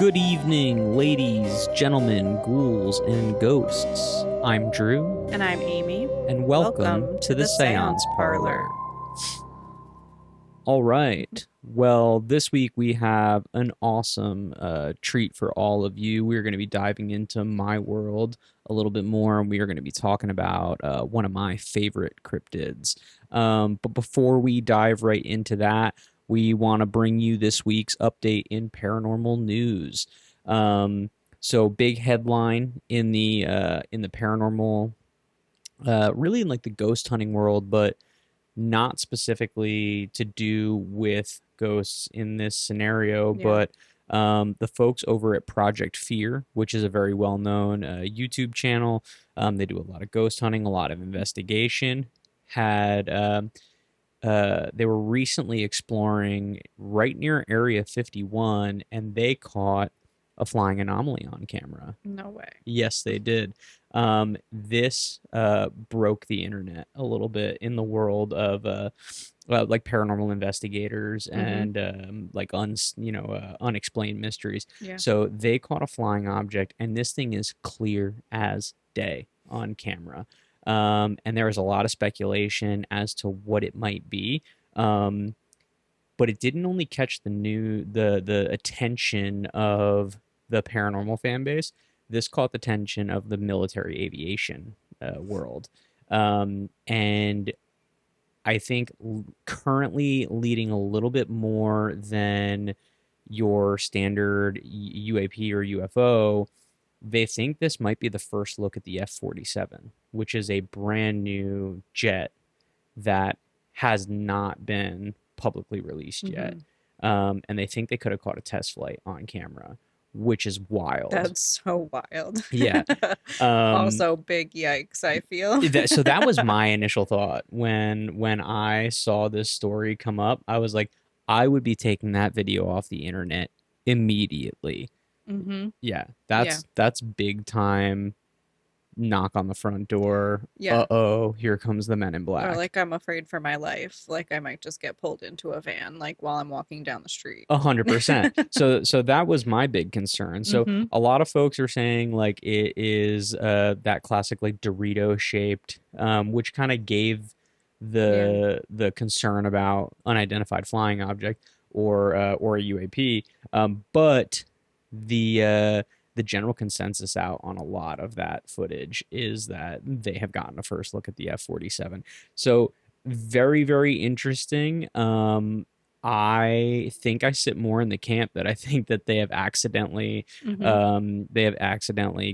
Good evening, ladies, gentlemen, ghouls, and ghosts. I'm Drew. And I'm Amy. And welcome to the Séance Parlor. All right. Well, this week we have an awesome treat for all of you. We're going to be diving into my world a little bit more, and we are going to be talking about one of my favorite cryptids. But before we dive right into that, we want to bring you this week's update in paranormal news. So big headline in the paranormal, really in like the ghost hunting world, but not specifically to do with ghosts in this scenario, but the folks over at Project Fear, which is a very well-known YouTube channel, they do a lot of ghost hunting, a lot of investigation, they were recently exploring right near Area 51, and they caught a flying anomaly on camera. No way. Yes, they did. This broke the internet a little bit in the world of like paranormal investigators and unexplained mysteries. Yeah. So they caught a flying object, and this thing is clear as day on camera. And there was a lot of speculation as to what it might be. But it didn't only catch the attention of the paranormal fan base. This caught the attention of the military aviation world. And I think currently leading a little bit more than your standard UAP or UFO, they think this might be the first look at the F-47, which is a brand new jet that has not been publicly released yet. And they think they could have caught a test flight on camera, which is wild. That's so wild. Yeah. Also, big yikes, I feel. So that was my initial thought when I saw this story come up. I was like, I would be taking that video off the internet immediately. Yeah, that's big time knock on the front door. Yeah. Uh-oh, here comes the men in black. Or like, I'm afraid for my life. Like, I might just get pulled into a van, like, while I'm walking down the street. 100%. So that was my big concern. So a lot of folks are saying, like, it is that classic, like, Dorito shaped, which kind of gave the concern about unidentified flying object or a UAP. But the general consensus out on a lot of that footage is that they have gotten a first look at the F-47. So very, very interesting. I think I sit more in the camp that I think that they have accidentally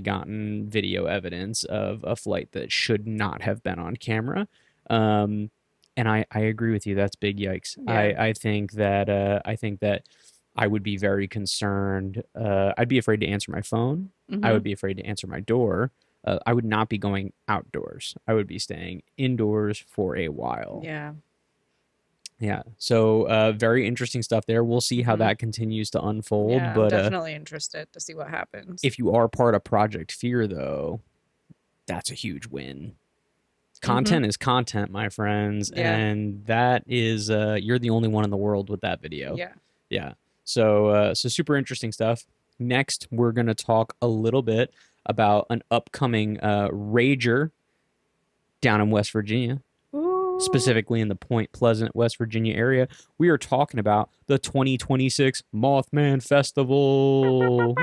gotten video evidence of a flight that should not have been on camera. And I agree with you. That's big yikes. Yeah. I think that I would be very concerned. I'd be afraid to answer my phone. I would be afraid to answer my door. I would not be going outdoors. I would be staying indoors for a while. Yeah. Yeah. So very interesting stuff there. We'll see how that continues to unfold. Yeah, but I'm definitely interested to see what happens. If you are part of Project Fear, though, that's a huge win. Content is content, my friends. Yeah. And that is, you're the only one in the world with that video. Yeah. Yeah. So super interesting stuff. Next, we're going to talk a little bit about an upcoming rager down in West Virginia, specifically in the Point Pleasant, West Virginia area. We are talking about the 2026 Mothman Festival.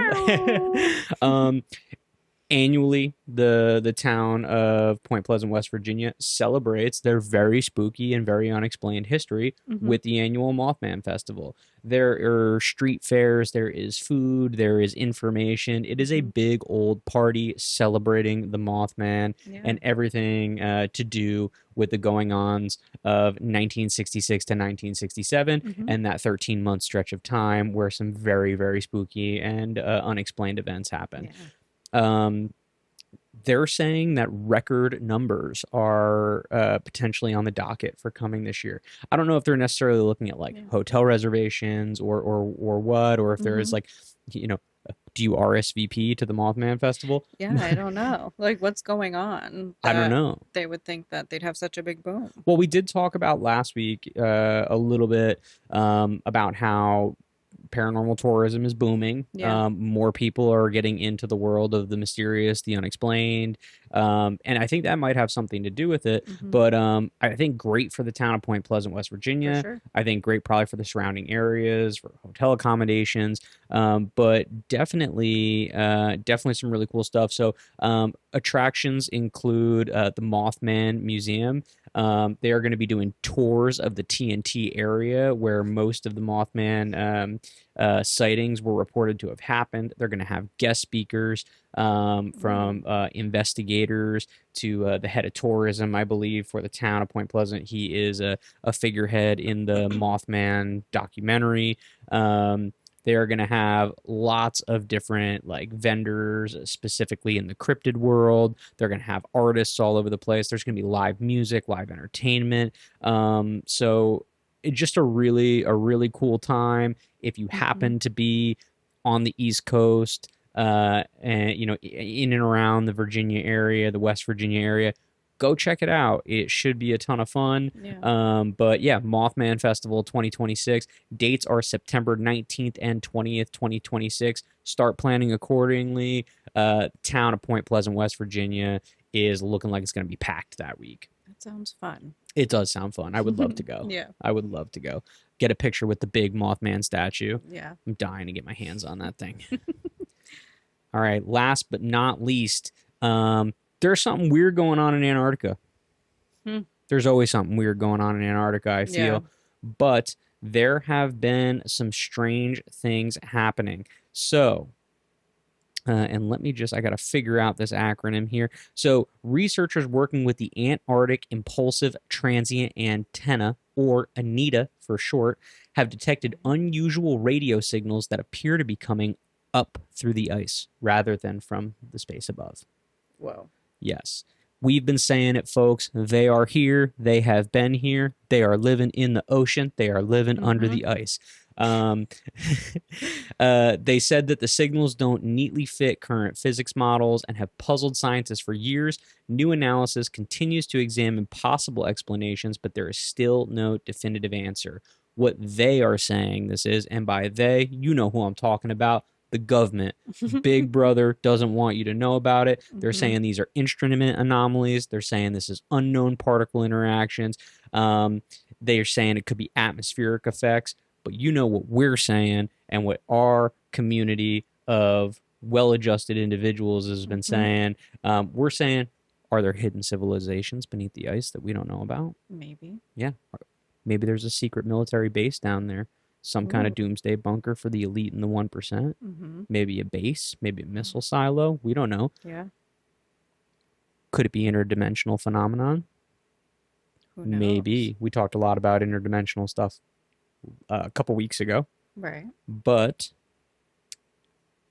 Annually, the town of Point Pleasant, West Virginia celebrates their very spooky and very unexplained history with the annual Mothman Festival. There are street fairs, there is food, there is information. It is a big old party celebrating the Mothman and everything to do with the going-ons of 1966 to 1967 and that 13-month stretch of time where some very, very spooky and unexplained events happen. Yeah. They're saying that record numbers are potentially on the docket for coming this year. I don't know if they're necessarily looking at like hotel reservations or what, or if there is like, do you RSVP to the Mothman Festival? Yeah, I don't know. Like, what's going on? I don't know. They would think that they'd have such a big boom. Well, we did talk about last week a little bit about how paranormal tourism is booming. Yeah. More people are getting into the world of the mysterious, the unexplained, and I think that might have something to do with it. Hmm. But I think great for the town of Point Pleasant, West For Virginia. sure. I think great probably for the surrounding areas, for hotel accommodations, but definitely some really cool stuff. So attractions include the Mothman Museum. They are going to be doing tours of the TNT area where most of the Mothman sightings were reported to have happened. They're going to have guest speakers from investigators to the head of tourism, I believe, for the town of Point Pleasant. He is a figurehead in the Mothman documentary. They are going to have lots of different like vendors, specifically in the cryptid world. They're going to have artists all over the place. There's going to be live music, live entertainment. So it's just a really cool time. If you Hmm. happen to be on the East Coast, and in and around the Virginia area, the West Virginia area, go check it out. It should be a ton of fun. Yeah. But yeah, Mothman Festival 2026. Dates are September 19th and 20th, 2026. Start planning accordingly. Town of Point Pleasant, West Virginia is looking like it's going to be packed that week. That sounds fun. It does sound fun. I would love to go. Yeah. I would love to go. Get a picture with the big Mothman statue. Yeah. I'm dying to get my hands on that thing. All right. Last but not least, there's something weird going on in Antarctica. Hmm. There's always something weird going on in Antarctica, I Yeah. feel. But there have been some strange things happening. So, and let me just, I got to figure out this acronym here. So, researchers working with the Antarctic Impulsive Transient Antenna, or ANITA for short, have detected unusual radio signals that appear to be coming up through the ice rather than from the space above. Whoa. Yes. We've been saying it, folks. They are here. They have been here. They are living in the ocean. They are living under Hmm. the ice. Um, they said that the signals don't neatly fit current physics models and have puzzled scientists for years. New analysis continues to examine possible explanations, but there is still no definitive answer. What they are saying this is, and by they, you know who I'm talking about, the government. Big Brother doesn't want you to know about it. They're Hmm. saying these are instrument anomalies. They're saying this is unknown particle interactions. They're saying it could be atmospheric effects. But you know what we're saying and what our community of well-adjusted individuals has been Hmm. saying. We're saying, are there hidden civilizations beneath the ice that we don't know about? Maybe. Yeah. Maybe there's a secret military base down there. Some kind of Ooh. doomsday bunker for the elite and the 1%. Hmm. Maybe a base, maybe a missile silo. We don't know. Yeah. Could it be interdimensional phenomenon? Who knows? Maybe. We talked a lot about interdimensional stuff a couple weeks ago, Right. but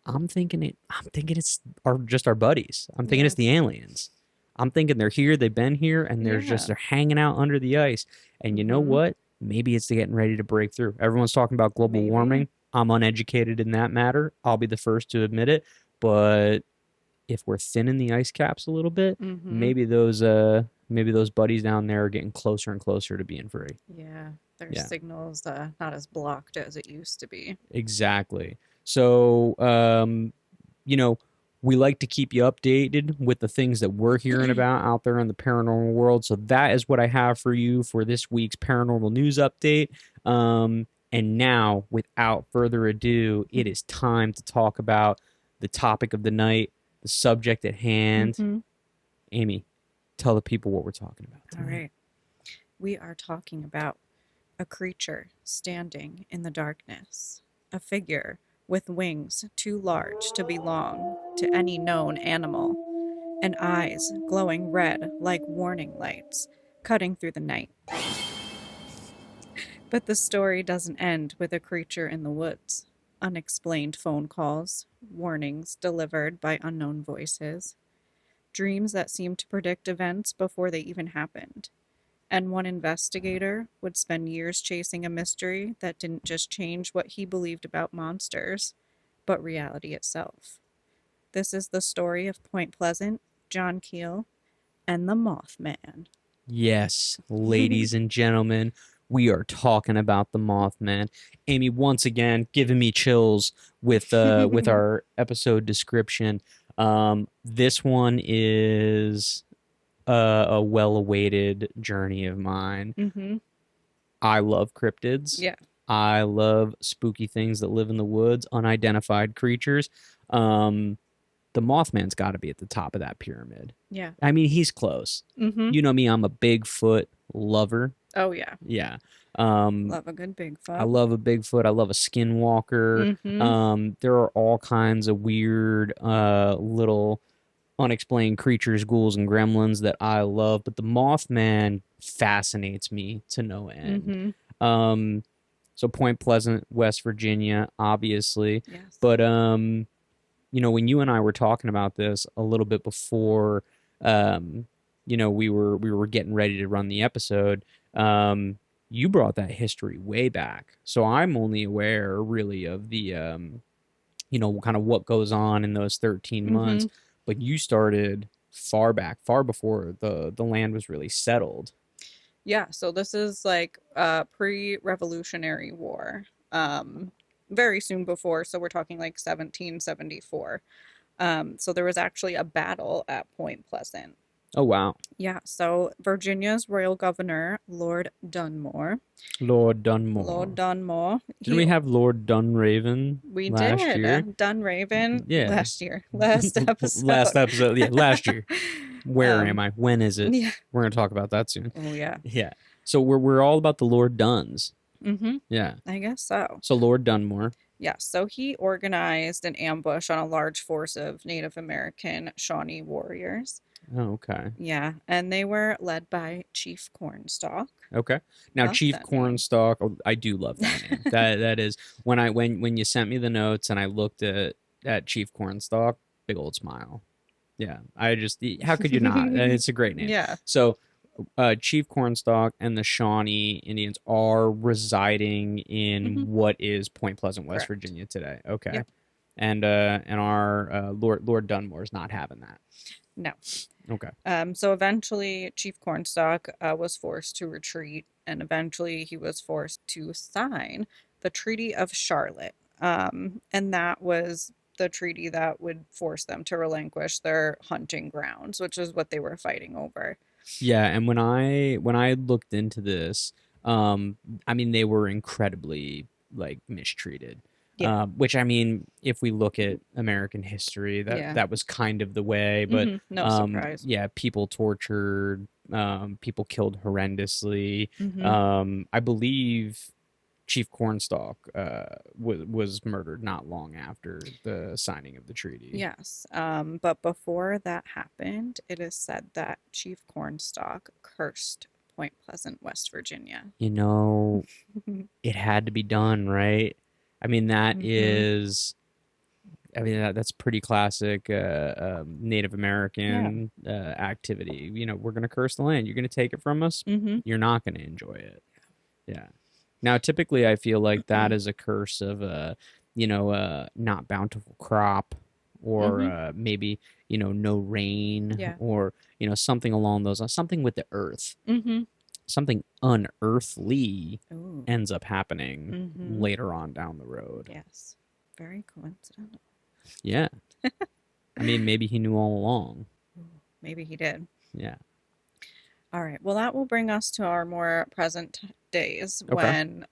I'm thinking it's just our buddies. I'm thinking it's Yeah. the aliens. I'm thinking they're here, they've been here, and Yeah. they're hanging out under the ice. And you know Hmm. what? Maybe it's getting ready to break through. Everyone's talking about global Maybe. warming. I'm uneducated in that matter. I'll be the first to admit it. But if we're thinning the ice caps a little bit, Hmm. maybe those buddies down there are getting closer and closer to being free. Yeah. Their Yeah, signals not as blocked as it used to be. exactly. So, you know, we like to keep you updated with the things that we're hearing about out there in the paranormal world. So that is what I have for you for this week's paranormal news update. And now, without further ado, it is time to talk about the topic of the night, the subject at hand. Hmm. Amy, tell the people what we're talking about All tonight. right. We are talking about a creature standing in the darkness, a figure with wings too large to belong to any known animal, and eyes glowing red like warning lights cutting through the night. But the story doesn't end with a creature in the woods. Unexplained phone calls, warnings delivered by unknown voices, dreams that seem to predict events before they even happened. And one investigator would spend years chasing a mystery that didn't just change what he believed about monsters, but reality itself. This is the story of Point Pleasant, John Keel, and the Mothman. Yes, ladies and gentlemen, We are talking about the Mothman. Amy, once again, giving me chills with our episode description. This one is a well-awaited journey of mine. Mm-hmm. I love cryptids. Yeah. I love spooky things that live in the woods, unidentified creatures. The Mothman's got to be at the top of that pyramid. Yeah. I mean, he's close. Mm-hmm. You know me, I'm a Bigfoot lover. Oh, yeah. Yeah. Love a good Bigfoot. I love a Bigfoot. I love a skinwalker. Mm-hmm. There are all kinds of weird little unexplained creatures, ghouls, and gremlins that I love, but the Mothman fascinates me to no end. Mm-hmm. So Point Pleasant, West Virginia, obviously. Yes. But when you and I were talking about this a little bit before, we were getting ready to run the episode. You brought that history way back, so I'm only aware really of the kind of what goes on in those 13 months. But you started far back, far before the land was really settled. Yeah, so this is like pre-Revolutionary War. Very soon before, so we're talking like 1774. So there was actually a battle at Point Pleasant. Oh, wow. Yeah, so Virginia's royal governor, Lord Dunmore. Lord Dunmore. Lord Dunmore. Didn't we have Lord Dunraven We last did. year? Dunraven Yeah. last year. Last episode. Last episode. Yeah, last year. Where am I? When is it? Yeah. We're going to talk about that soon. Oh, yeah. Yeah. So we're all about the Lord Duns. Mm-hmm. Yeah. I guess so. So Lord Dunmore. Yeah, so he organized an ambush on a large force of Native American Shawnee warriors. Oh, okay. Yeah, and they were led by Chief Cornstalk. Okay. Now, Love Chief that name. Cornstalk, I do love that name. That is when you sent me the notes and I looked at Chief Cornstalk, big old smile. Yeah, how could you not? And it's a great name. Yeah. So, Chief Cornstalk and the Shawnee Indians are residing in what is Point Pleasant, West Correct. Virginia today. Okay. Yep. And our Lord Dunmore is not having that. No. Okay. So eventually, Chief Cornstalk was forced to retreat, and eventually he was forced to sign the Treaty of Charlotte. And that was the treaty that would force them to relinquish their hunting grounds, which is what they were fighting over. Yeah, and when I looked into this, I mean they were incredibly like mistreated. Yeah. Which I mean, if we look at American history, that was kind of the way. But No surprise. yeah, people tortured, people killed horrendously. I believe Chief Cornstalk was murdered not long after the signing of the treaty. Yes, but before that happened, it is said that Chief Cornstalk cursed Point Pleasant, West Virginia. You know, it had to be done, right? I mean, that's pretty classic Native American activity. We're going to curse the land. You're going to take it from us. You're not going to enjoy it. Yeah. Now, typically, I feel like that is a curse of not bountiful crop, or maybe no rain, or something along those lines, something with the earth. Something unearthly ends up happening later on down the road. Yes. Very coincidental. Yeah. I mean, maybe he knew all along. Maybe he did. Yeah. All right. Well, that will bring us to our more present days Okay. when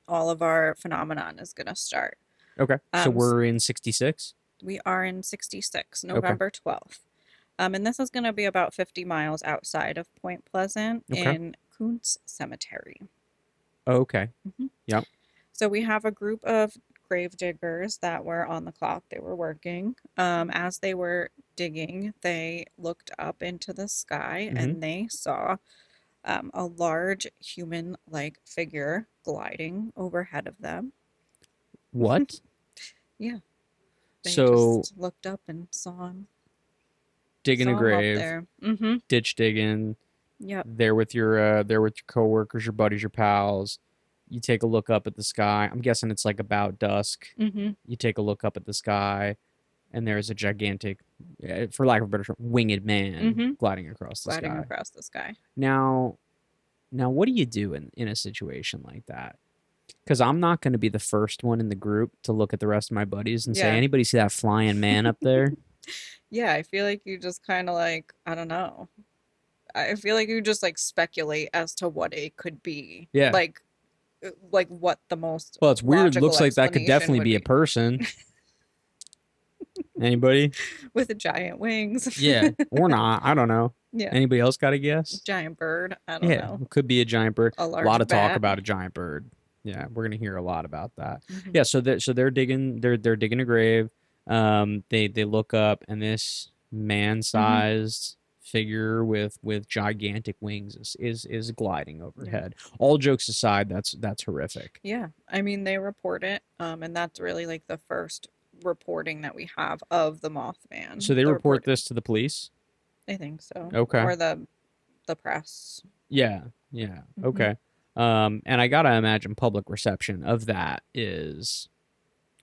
all of our phenomenon is going to start. Okay. So we're in 66? We are in 66, November 12th. And this is going to be about 50 miles outside of Point Pleasant in Kuntz Cemetery. Okay. Yep. So we have a group of grave diggers that were on the clock. They were working. As they were digging, they looked up into the sky and they saw a large human-like figure gliding overhead of them. What? Yeah. They So just looked up and saw him. digging a grave, Up there. ditch digging. Yep. There with your coworkers, your buddies, your pals. You take a look up at the sky. I'm guessing it's like about dusk. You take a look up at the sky, and there's a gigantic, for lack of a better term, winged man gliding across the sky. Gliding across the sky. Now, Now, what do you do in a situation like that? Because I'm not going to be the first one in the group to look at the rest of my buddies and say, Yeah. anybody see that flying man up there? Yeah, I feel like you just kind of like, I don't know. I feel like you just like speculate as to what it could be. Yeah. Like what the most Well, it's weird. logical Looks like that could explanation definitely would be a be. person. Anybody? With giant wings. Yeah. Or not. I don't know. Yeah. Anybody else got a guess? Giant bird. I don't Yeah. know. It could be a giant bird. A A lot large of talk bat. about a giant bird. Yeah. We're going to hear a lot about that. Hmm. Yeah. So they're digging, they're digging a grave. They look up and this man-sized figure with gigantic wings is gliding overhead. All jokes aside, that's horrific. Yeah. I mean, they report it. And that's really like the first reporting that we have of the Mothman. So they The report reporting. this to the police? I think so. Okay. Or the press. Yeah. Yeah. Hmm. Okay. And I gotta imagine public reception of that is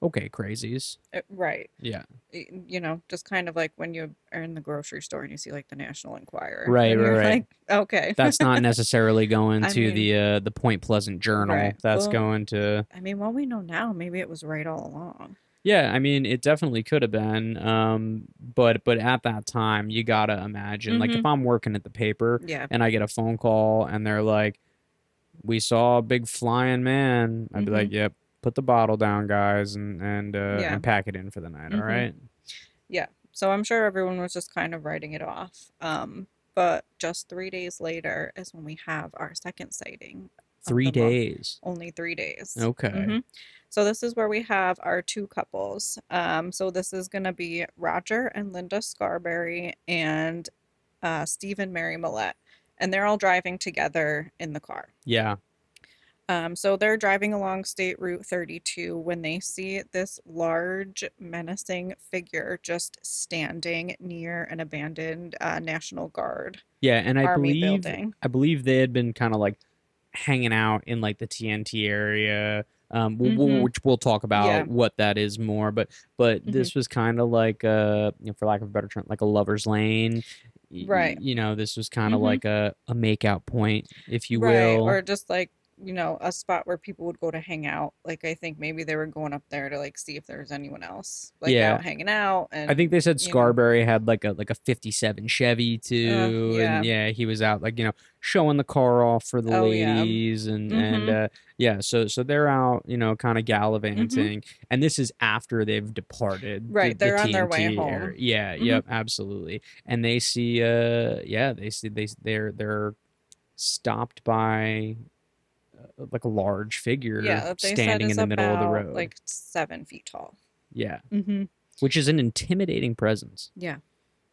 okay, crazies. Right. Yeah. You know, just kind of like when you are in the grocery store and you see like the National Enquirer. Right, And right, you're right. like, okay. That's not necessarily going I to mean, the Point Pleasant Journal. right. That's Well, going to I mean, what we know now, maybe it was right all along. yeah, I mean it definitely could have been. But at that time you gotta imagine like Hmm. if I'm working at the paper Yeah. and I get a phone call and they're like, we saw a big flying man, I'd be Hmm. like, yep, put the bottle down, guys, Yeah. and pack it in for the night. All Hmm. right. Yeah. So I'm sure everyone was just kind of writing it off. But just 3 days later is when we have our second sighting of Three the moth. days. Only 3 days. Okay. So this is where we have our two couples. So this is going to be Roger and Linda Scarberry and Stephen Mary Millette. And they're all driving together in the car. Yeah. So they're driving along State Route 32 when they see this large, menacing figure just standing near an abandoned National Guard Yeah, and army building. I believe they had been kind of like hanging out in like the TNT area, Hmm. which we'll talk about Yeah. what that is more. But Hmm. this was kind of like for lack of a better term, like a lover's lane. Right. You know, this was kind of Hmm. like a makeout point, if you Right. will. Or just like, you know, a spot where people would go to hang out. Like I think maybe they were going up there to like see if there's anyone else like Yeah. out hanging out I think they and said you know. Scarberry had like a 57 Chevy too, and Yeah. yeah, he was out like showing the car off for the Oh yeah. ladies, and Hmm. yeah, so they're out kind of Hmm. gallivanting, and this is after they've departed Right. the They're on their way TNT area. home. Yeah, Hmm. yep, absolutely, and they see they're stopped by like a large figure Yeah, that they said standing in is the middle of the about road. like 7 feet tall. Yeah, Hmm. which is an intimidating presence. Yeah.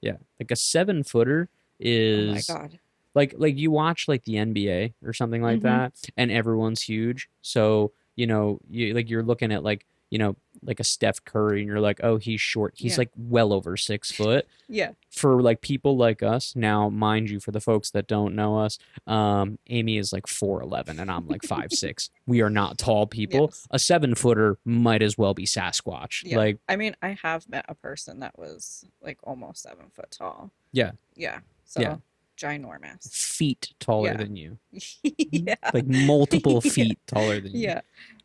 Yeah, like a 7-footer Oh my is God. like you watch like the NBA or something like Hmm. that, and everyone's huge. So you're looking at like a Steph Curry, and you're like, oh, he's short. He's Yeah. like well over 6 foot. Yeah. For like people like us now, mind you, for the folks that don't know us, Amy is like 4'11" and I'm like 5'6". We are not tall people. Yes. A 7-footer might as well be Sasquatch. Yeah. Like I mean, I have met a person that was like almost 7 foot tall. yeah, Yeah. So yeah, ginormous. feet taller Yeah. than you. Yeah. Like multiple Yeah. feet taller than you. Yeah.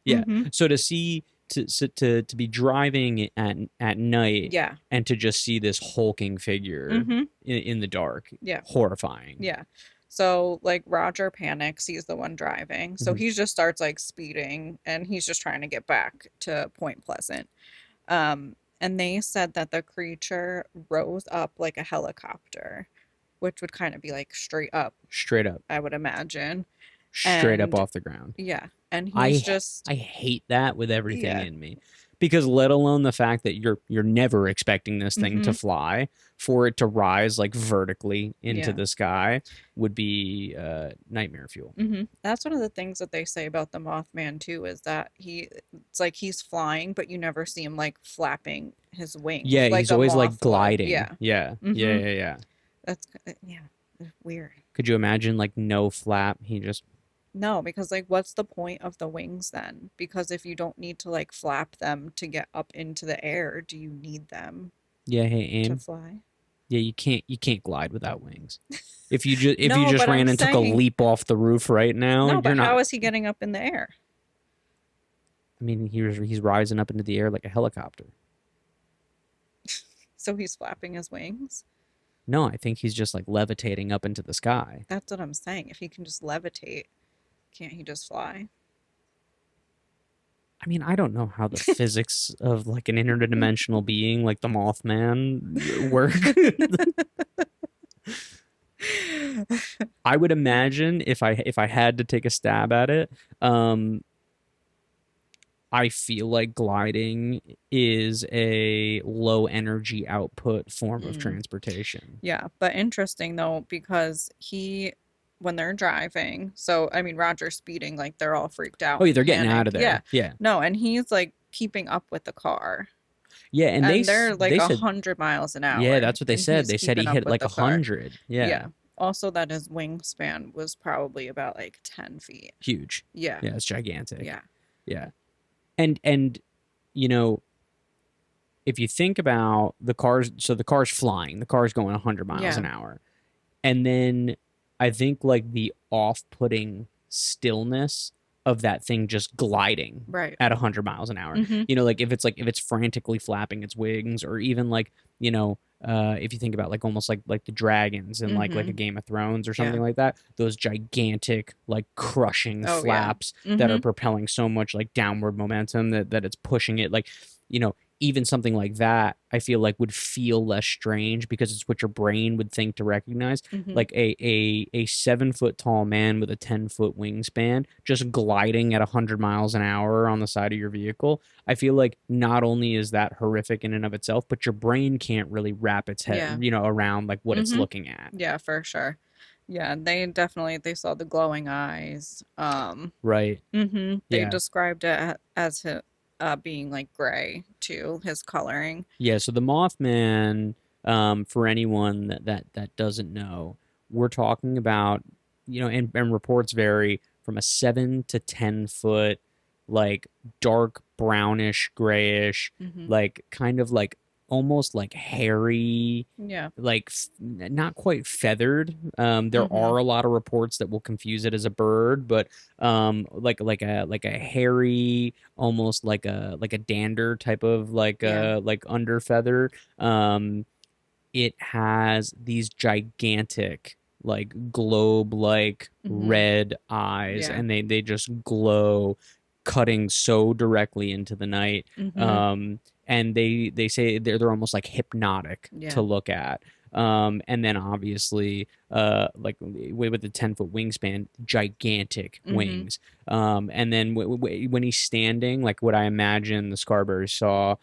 Yeah. Hmm. So to see to be driving at night Yeah. and to just see this hulking figure Hmm. in the dark, Yeah. horrifying. Yeah. So like Roger panics, he's the one driving. So Mhm. he just starts like speeding and he's just trying to get back to Point Pleasant. And they said that the creature rose up like a helicopter, which would kind of be like straight up, Straight up, I would imagine. straight up And off the ground. yeah, and I he's just I hate that with everything yeah. in me. Because let alone the fact that you're never expecting this thing to Hmm. fly, for it to rise like vertically into Yeah. the sky would be nightmare fuel. That's one of the things that they say about the Mothman too, is that it's like he's flying, but you never see him like flapping his wings Yeah, like he's a always like moth would. gliding. Yeah. Yeah, yeah, Hmm. yeah, yeah. That's yeah, weird. Could you imagine like no flap? He just No, because like what's the point of the wings then? Because if you don't need to like flap them to get up into the air, do you need them yeah, hey to aim. fly? Yeah, you can't glide without wings. if you No, just but I'm ran and took a saying, leap off the roof right now, no, you're but not. how is he getting up in the air? I mean, he's rising up into the air like a helicopter. So he's flapping his wings? No, I think he's just like levitating up into the sky. That's what I'm saying. If he can just levitate, can't he just fly? I mean, I don't know how the physics of like an interdimensional being like the Mothman work. I would imagine if I had to take a stab at it, um, I feel like gliding is a low energy output form of Mm. transportation. Yeah, but interesting though, because when they're driving, so I mean, Roger's speeding, like they're all freaked Oh out yeah, and they're getting out panic. of Yeah, there. Yeah, no, and he's like keeping up with the car, yeah, and and they're like they a said, hundred miles an yeah, hour, that's what they and said. he's They said he keeping up hit with like the car. 100. Yeah, Yeah. Also, that his wingspan was probably about like 10 feet. huge. Yeah. Yeah, it's gigantic. Yeah. Yeah, and you know, if you think about the cars, so the car's flying, the car's going 100 miles Yeah. an hour, and then I think like the off-putting stillness of that thing just gliding Right. at 100 miles an hour. Mm-hmm. You know, like if it's frantically flapping its wings, or even like, you know, if you think about like almost like the dragons in like Mm-hmm. a Game of Thrones or Yeah. something like that, those gigantic like crushing Oh, yeah. flaps that are Mm-hmm. propelling so much like downward momentum that it's pushing it, like, you know, even something like that I feel like would feel less strange because it's what your brain would think to recognize. Mm-hmm. Like a 7 foot tall man with a 10 foot wingspan just gliding at 100 miles an hour on the side of your vehicle. I feel like not only is that horrific in and of itself, but your brain can't really wrap its Yeah. head, you know, around like what it's Mm-hmm. looking at. Yeah, for sure. Yeah, they saw the glowing eyes. Right. Mm-hmm. They Yeah. described it as being like gray too, his coloring. Yeah, so the Mothman, for anyone that doesn't know, we're talking about, you know, and reports vary from a 7 to 10 foot, like dark brownish, grayish, Mm-hmm. like kind of like almost like hairy, Yeah. like not quite feathered. There Mm-hmm. are a lot of reports that will confuse it as a bird, but like a hairy, almost like a dander type of Yeah. like under feather. It has these gigantic like globe like Mm-hmm. red eyes, Yeah. and they just glow, cutting so directly into the night. Mm-hmm. And they say they're almost like hypnotic to Yeah. look at. And then obviously, like with the 10 foot wingspan, gigantic Mm-hmm. wings. And then when he's standing, like what I imagine the Scarberry saw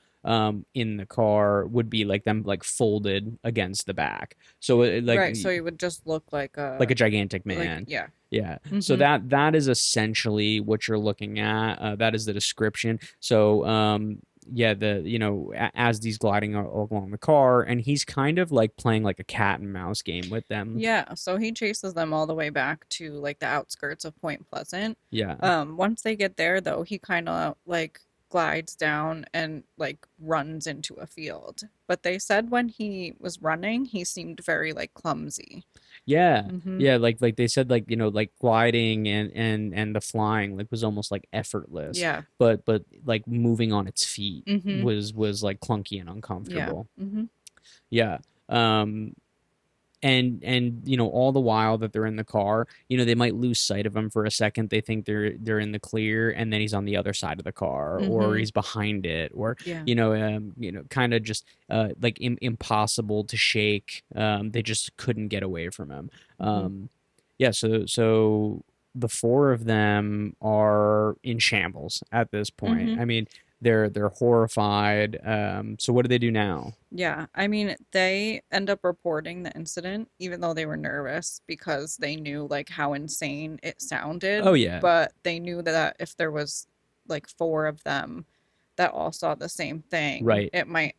in the car would be like them like folded against the back. So Right, so he would just look like a gigantic like man. yeah. Yeah. So Mm-hmm. that is essentially what you're looking at. That is the description. So yeah, the you know as these gliding along the car, and he's kind of like playing like a cat and mouse game with them. Yeah, so he chases them all the way back to like the outskirts of Point Pleasant. Yeah. Once they get there though, he kind of like glides down and like runs into a field. But they said when he was running, he seemed very like clumsy. Yeah. Mm-hmm. Yeah, like they said, like, you know, like gliding and the flying like was almost like effortless, Yeah. but like moving on its feet Mm-hmm. was like clunky and Yeah. uncomfortable. Mm-hmm. Yeah. Um and you know, all the while that they're in the car, you know, they might lose sight of him for a second. They think they're in the clear, and then he's on the other side of the car, or Mm-hmm. he's behind it, or Yeah. you know, kind of just like impossible to shake. They just couldn't get away from him. Mm-hmm. Yeah, so the four of them are in shambles at this point. Mm-hmm. I mean, they're horrified. So what do they do now? Yeah, I mean, they end up reporting the incident, even though they were nervous because they knew like how insane it Oh sounded. yeah, But they knew that if there was like four of them that all saw the same thing, right. it might,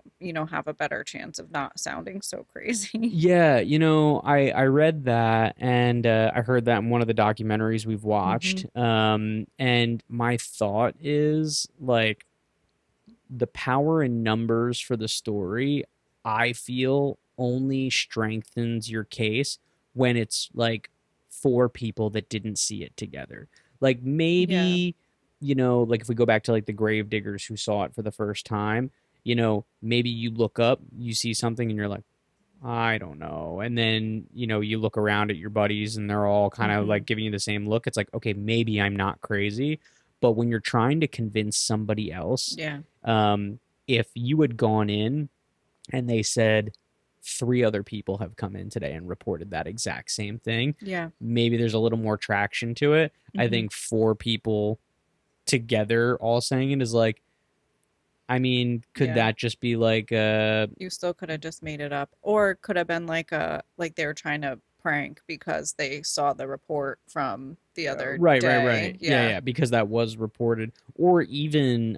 have a better chance of not sounding so crazy. Yeah, you know, I read that, and I heard that in one of the documentaries we've Hmm. watched. And my thought is like the power in numbers for the story, I feel only strengthens your case when it's like four people that didn't see it together. Like Yeah. maybe, like if we go back to like the grave diggers who saw it for the first time, maybe you look up, you see something and you're like, I don't know. And then, you look around at your buddies and they're all kind of Mm-hmm. like giving you the same look. It's like, okay, maybe I'm not crazy. But when you're trying to convince somebody else, Yeah. um, if you had gone in and they said three other people have come in today and reported that exact same thing, Yeah. maybe there's a little more traction to it. I Mm-hmm. think four people together all saying it is like, I mean, could Yeah. that just be like You still could have just made it up, or it could have been like they were trying to prank because they saw the report from the other right. day. Yeah. Yeah, because that was reported. Or even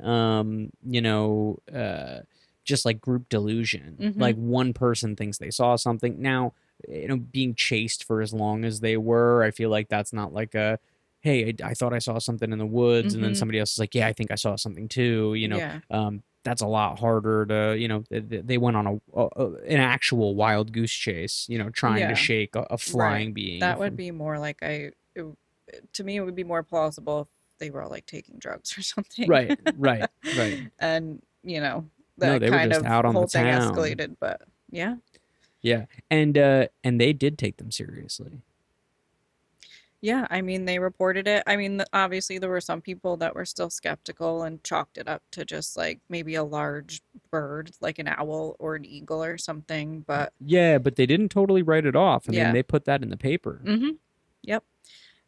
just like group delusion. Mm-hmm. Like one person thinks they saw something. Now, being chased for as long as they were, I feel like that's not like a hey, I thought I saw something in the woods, and then Mm-hmm. somebody else is like, yeah, I think I saw something too. Yeah. That's a lot harder to, they went on an actual wild goose chase, trying to Yeah. shake a Right. flying being That would from. be more like to me, it would be more plausible if they were all like taking drugs or something. Right. And, No, that they were kind just of out on the whole thing town. escalated. But yeah. Yeah, and they did take them seriously. Yeah. I mean, they reported it. I mean, obviously, there were some people that were still skeptical and chalked it up to just like maybe a large bird, like an owl or an eagle or something. But Yeah, but they didn't totally write it off. I mean, yeah. they put that in the paper. Mm-hmm. Yep.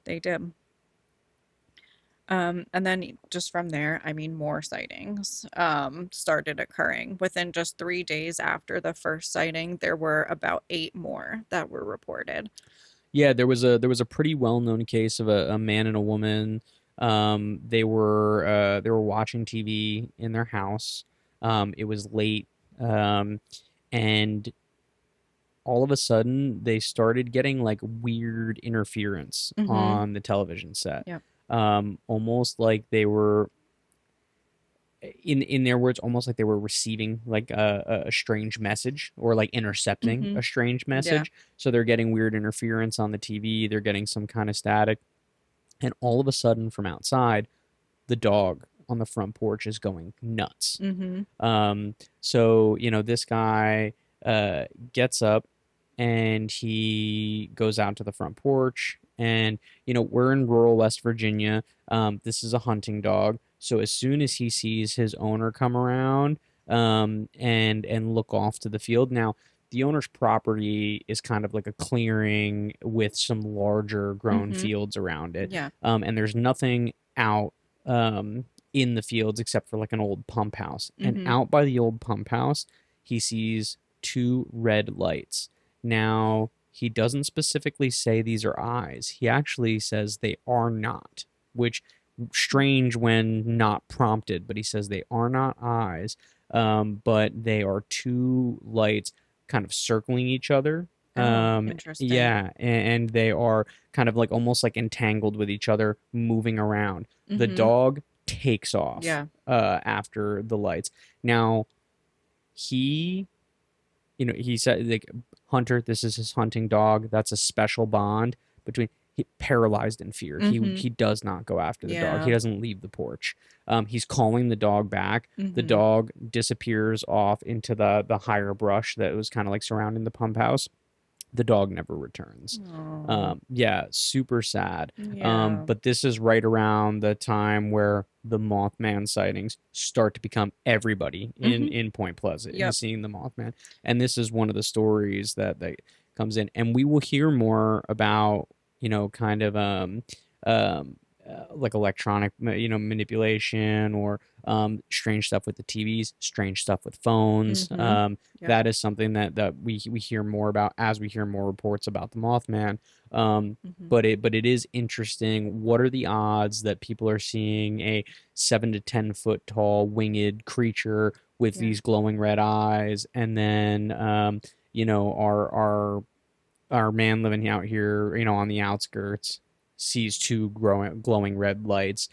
They did. And then just from there, I mean, more sightings started occurring. Within just 3 days after the first sighting, there were about eight more that were reported. Yeah, there was a pretty well known case of a man and a woman. They were watching TV in their house. It was late, and all of a sudden they started getting like weird interference Mm-hmm. on the television set. Yep. Almost like they were in their words, almost like they were receiving like a strange message or like intercepting Mm-hmm. a strange Yeah. message. So they're getting weird interference on the TV. They're getting some kind of static, and all of a sudden, from outside, the dog on the front porch is going nuts. Mm-hmm. So this guy gets up and he goes out to the front porch. And we're in rural West Virginia. This is a hunting dog, so as soon as he sees his owner come around, and look off to the field. Now, the owner's property is kind of like a clearing with some larger grown Mm-hmm. fields around it, Yeah. and there's nothing out in the fields except for like an old pump house. And Mm-hmm. out by the old pump house, he sees two red lights. Now, he doesn't specifically say these are eyes. He actually says they are not, which strange when not prompted, but he says they are not eyes, but they are two lights kind of circling each other. Oh, interesting. Yeah, and they are kind of like almost like entangled with each other, moving around. The Mm-hmm. dog takes off Yeah. after the lights. Now, he he said like Hunter, this is his hunting dog. That's a special bond between paralyzed in fear. He Mm-hmm. he does not go after the dog. He Yeah. doesn't leave the porch. He's calling the dog back. The Mm-hmm. dog disappears off into the higher brush that was kind of like surrounding the pump house. The dog never returns. Oh. Yeah, super sad. Yeah. But this is right around the time where the Mothman sightings start to become everybody in Mm-hmm. in Point Pleasant is Yep. seeing the Mothman, and this is one of the stories that comes in, and we will hear more about kind of like electronic manipulation or strange stuff with the TVs, strange stuff with phones. Mm-hmm. Yep. That is something that we hear more about as we hear more reports about the Mothman. Mm-hmm. But it is interesting. What are the odds that people are seeing a 7 to 10 foot tall winged creature with Yeah. these glowing red eyes, and then our man living out here, on the outskirts, sees two glowing red lights,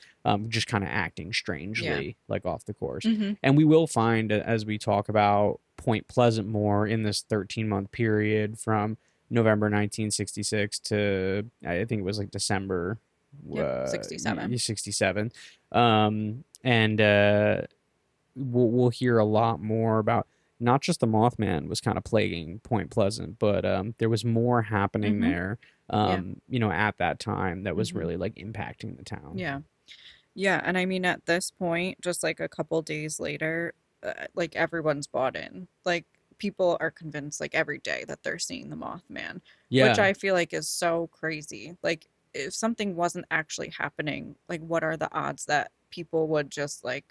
just kind of acting Yeah. strangely, like off the course. Mm-hmm. And we will find, as we talk about Point Pleasant more in this 13-month period from November 1966 to I think it was like December Yep, 67. 67. And we'll hear a lot more about not just the Mothman was kind of plaguing Point Pleasant, but there was more happening Mm-hmm. there, Yeah. at that time that was Mm-hmm. really like impacting the town. Yeah. Yeah, and I mean at this point, just like a couple days later, like everyone's bought in. Like people are convinced like every day that they're seeing the Mothman, which Yeah, I feel like is so crazy. Like if something wasn't actually happening, like what are the odds that people would just like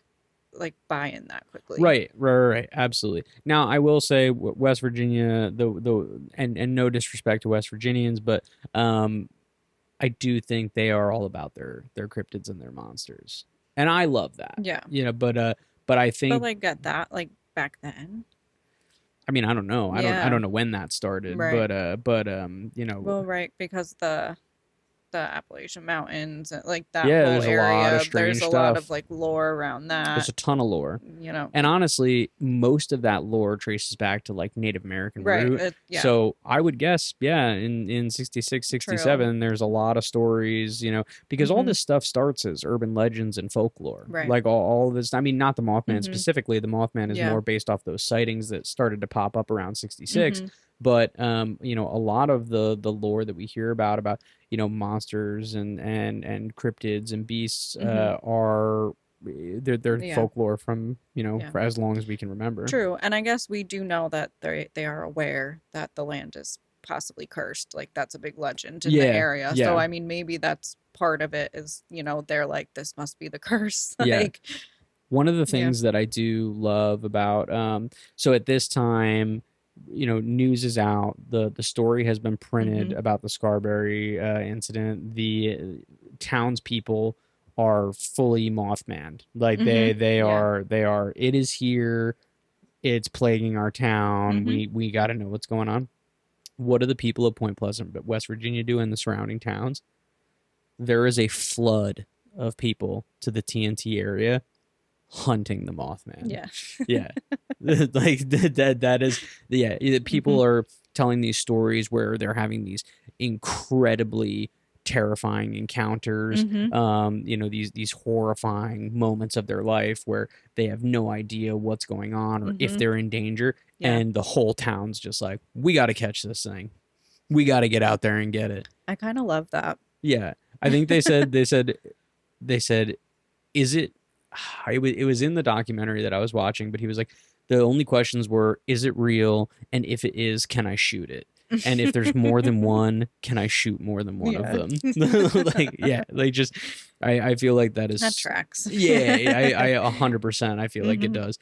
buy in that quickly? right, absolutely. Now, I will say West Virginia, and no disrespect to West Virginians, but um, I do think they are all about their cryptids and their monsters, and I love that. Yeah. But I But think, like get that like back then. I mean, I don't know. I Yeah. don't know when that started, Right. but Well, right, because the Appalachian Mountains, like that yeah, whole there's a lot of area, there's strange a lot of stuff. like lore around There's that, a ton of lore. you know. And honestly, most of that lore traces back to like Native American Right. root. Yeah. So I would guess, yeah, in 66, True. 67, there's a lot of stories, because all Mhm. this stuff starts as urban legends and folklore. Right. Like all this, I mean, not the Mothman Mhm. specifically. The Mothman is Yeah. more based off those sightings that started to pop up around 66. Mhm. But a lot of the lore that we hear about, monsters and cryptids and beasts Mhm. are they're Yeah. folklore from Yeah. for as long as we can remember. True. And I guess we do know that they are aware that the land is possibly cursed. Like that's a big legend in the Yeah, area. So yeah, I mean maybe that's part of it is, they're like this must be the curse. yeah. Like One of the yeah. things that I do love about so at this time, news is out. The story has been printed Mhm. about the Scarberry incident. The townspeople are fully Mothman. Like Mhm. Yeah. they are. It is here. It's plaguing our town. Mhm. We got to know what's going on. What do the people of Point Pleasant, West Virginia, do in the surrounding towns? There is a flood of people to the TNT area hunting the Mothman. Yeah. Yeah, like that is, yeah. Mhm. People are telling these stories where they're having these incredibly terrifying encounters. Mhm. These horrifying moments of their life where they have no idea what's going on or if Mhm. they're in danger, Yeah. and the whole town's just like, we got to catch this thing. We got to get out there and get it. I kind of love that. Yeah, I think they said, is it? It was in the documentary that I was watching, but he was like, the only questions were, is it real? And if it is, can I shoot it? And if there's more than one, can I shoot more than one of Yeah. them? Like, yeah, like just, I feel like that That is, tracks. yeah, I 100%. I feel like it Mhm. does.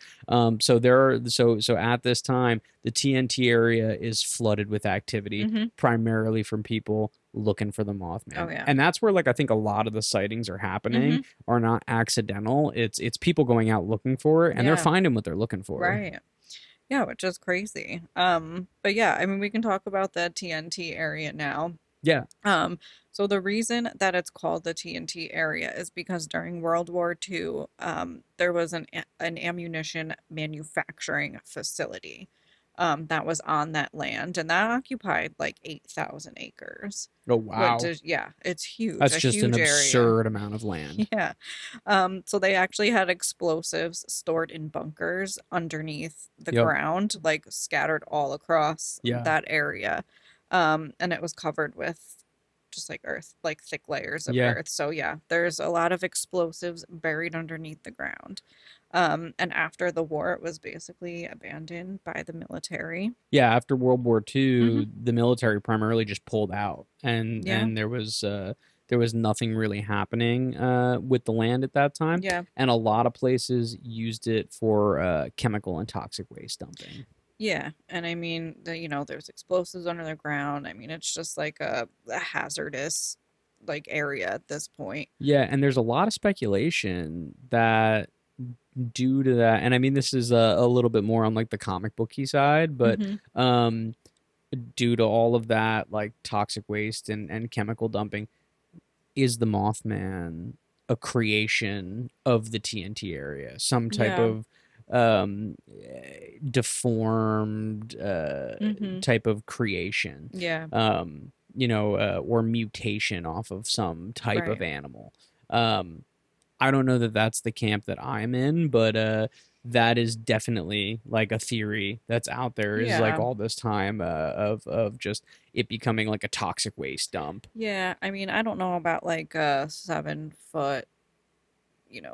So there are, so at this time, the TNT area is flooded with activity, Mhm. primarily from people looking for the Oh Mothman, yeah. and that's where like I think a lot of the sightings are happening Mhm. are not accidental. It's people going out looking for it, and they're Yeah. finding what they're looking for. Right. Yeah, which is crazy. But yeah, I mean we can talk about the TNT area now. Yeah. Um, so the reason that it's called the TNT area is because during World War II, there was an ammunition manufacturing facility that was on that land, and that occupied like 8,000 acres. Oh Which wow, is, yeah, it's huge, that's a just an huge area. absurd amount of land. Yeah. So they actually had explosives stored in bunkers underneath the Yep. ground, like scattered all across Yeah. that area. And it was covered with just like earth, like thick layers of Yeah. earth. So yeah, there's a lot of explosives buried underneath the ground. And after the war, it was basically abandoned by the military. Yeah. After World War Hmm. II, the military primarily just pulled out, and Yeah. there was nothing really happening with the land at that time, Yeah. and a lot of places used it for chemical and toxic waste dumping. Yeah, and I mean, there's explosives under the ground. I mean, it's just like a hazardous like area at this point. Yeah, and there's a lot of speculation that due to that, and I mean this is a little bit more on like the comic booky side, but Hmm. um, due to all of that like toxic waste and chemical dumping, is the Mothman a creation of the TNT area? Some type Yeah. of deformed Mm-hmm. type of creation, Yeah. or mutation off of some type of Right. animal. I don't know that that's the camp that I'm in, but that is definitely like a theory that's out there, is like Yeah. all this time of just it becoming like a toxic waste dump. Yeah. I mean, I don't know about like a 7 foot,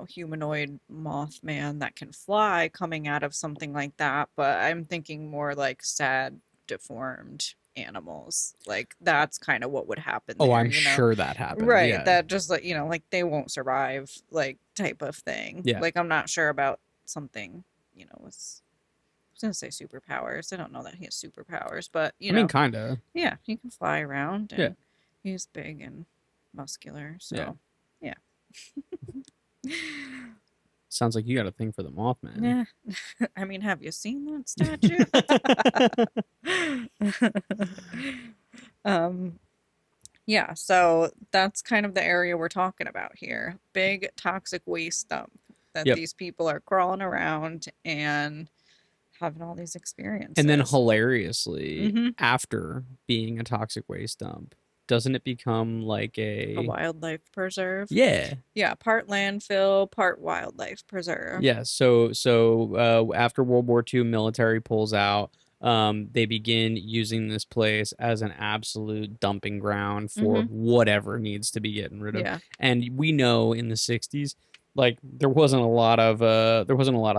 humanoid Mothman that can fly coming out of something like that, but I'm thinking more like sad, deformed animals. Like that's kind of what would happen Oh, there, I'm sure that happens. Right, Yeah. that just like, like they won't survive, like type of thing. Yeah. Like I'm not sure about something, with I was gonna say superpowers. I don't know that he has superpowers, but I mean, kind of. yeah, he can fly around Yeah. and he's big and muscular, Yeah. so yeah. Sounds like you got a thing for the Mothman. Yeah. I mean, have you seen that statue? um, yeah, so that's kind of the area we're talking about here. Big toxic waste dump that Yep. these people are crawling around and having all these And then experiences. hilariously, Mm-hmm. after being a toxic waste dump, doesn't it become like A a wildlife preserve. yeah. Yeah, part landfill, part wildlife preserve. Yeah, so after World War II, military pulls out. They begin using this place as an absolute dumping ground for Mm-hmm. whatever needs to be getting rid of. Yeah. And we know in the 60s, like there wasn't a lot of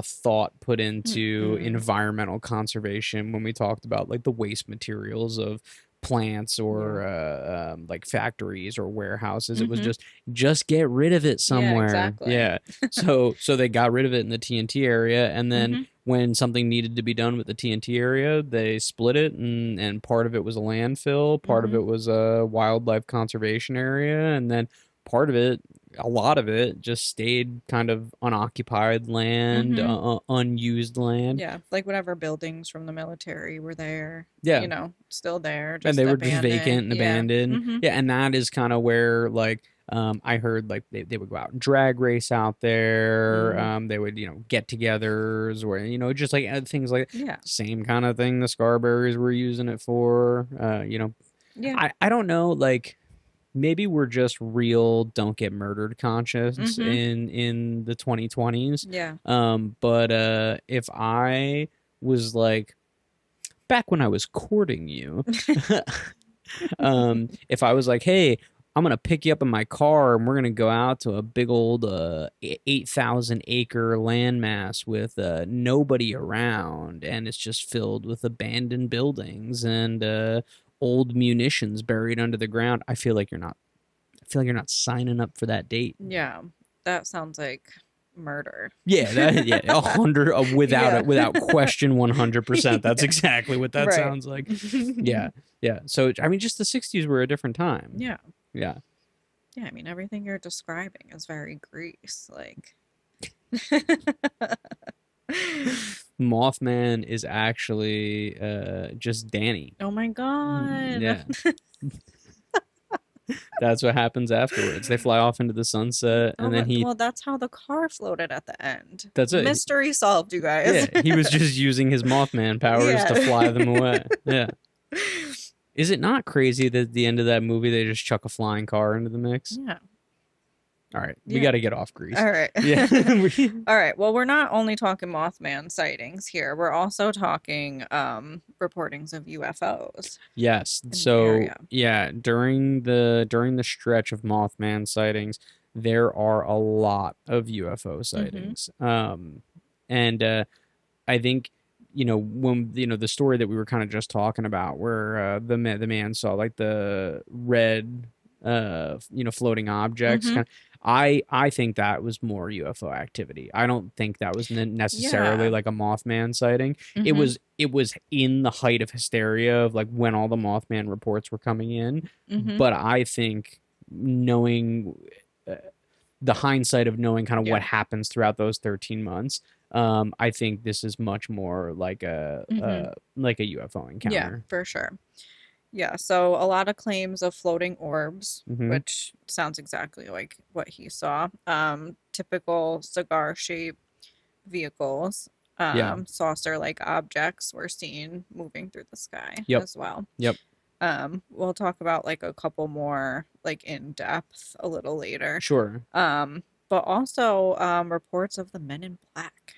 thought put into Mm-mm. environmental conservation when we talked about like the waste materials of plants or Yeah. like factories or warehouses. It was Mm-hmm. just get rid of it Yeah, somewhere. exactly. Yeah. So they got rid of it in the TNT area, and then Mm-hmm. when something needed to be done with the TNT area, they split it, and part of it was a landfill, part of Mm-hmm. it was a wildlife conservation area, and then part of it, a lot of it, just stayed kind of unoccupied land, Mm-hmm. unused land. Yeah, like whatever buildings from the military were there, Yeah, still there, and just they were just vacant abandoned. and Yeah. abandoned. Mm-hmm. Yeah, and that is kind of where like I heard like they would go out and drag race out there. Mm. They would get-togethers where just like things like Yeah. same kind of thing the Scarberries were using it for. Yeah. I don't know, like maybe we're just real don't get murdered conscious Mm-hmm. in the 2020s. Yeah. But if I was like back when I was courting you, if I was like, hey, I'm gonna pick you up in my car and we're gonna go out to a big old 8,000 acre landmass with nobody around, and it's just filled with abandoned buildings and old munitions buried under the ground. I feel like you're not. I feel like you're not signing up for that date. Yeah. That sounds like murder. Yeah, 100 Yeah. without question, 100%. That's Yeah. exactly what that Right. sounds like. Yeah, yeah. So I mean, just the 60s were a different time. Yeah. Yeah. Yeah, I mean everything you're describing is very Grease, like Mothman is actually just Danny. Oh my God. Yeah. That's what happens afterwards. They fly off into the sunset, and then Well, that's how the car floated at the end. that's it. Mystery solved, you guys. Yeah, he was just using his Mothman powers to fly them away. Yeah. Is it not crazy that at the end of that movie they just chuck a flying car into the mix? Yeah. All right, we Yeah. got to get off Grease. All right. Yeah. All right. Well, we're not only talking Mothman sightings here. We're also talking reportings of UFOs. Yes. the So area. yeah, during the stretch of Mothman sightings, there are a lot of UFO sightings. And I think when the story that we were kind of just talking about, where the man saw like the red floating objects. Mhm. I think that was more UFO activity. I don't think that was necessarily Yeah. like a Mothman sighting. It Mhm. was in the height of hysteria of like when all the Mothman reports were coming in. Mhm. But I think knowing the hindsight of knowing kind of what Yeah. happens throughout those 13 months, I think this is much more like a UFO Yeah, encounter. for sure. Yeah, so a lot of claims of floating orbs, Mhm. which sounds exactly like what he saw. Typical cigar-shaped vehicles, Yeah. saucer-like objects were seen moving through the sky Yep. as well. Yep. We'll talk about like a couple more like in depth a little later. Sure. But also reports of the Men in Black.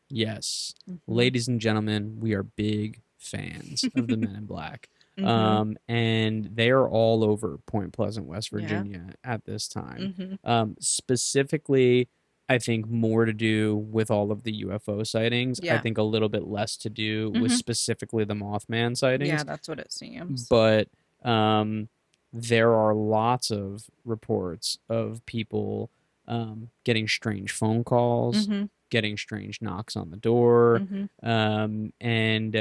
Yes. Mm-hmm. Ladies and gentlemen, we are big fans of the Men in Black. Mm-hmm. And they are all over Point Pleasant, West Yeah. Virginia at this time. Mm-hmm. Specifically, I think more to do with all of the UFO sightings. I Yeah. think a little bit less to do with Mm-hmm. specifically the Mothman Yeah, sightings. that's what it seems. But there are lots of reports of people getting strange phone calls, Mm-hmm. getting strange knocks on the door, Mm-hmm. and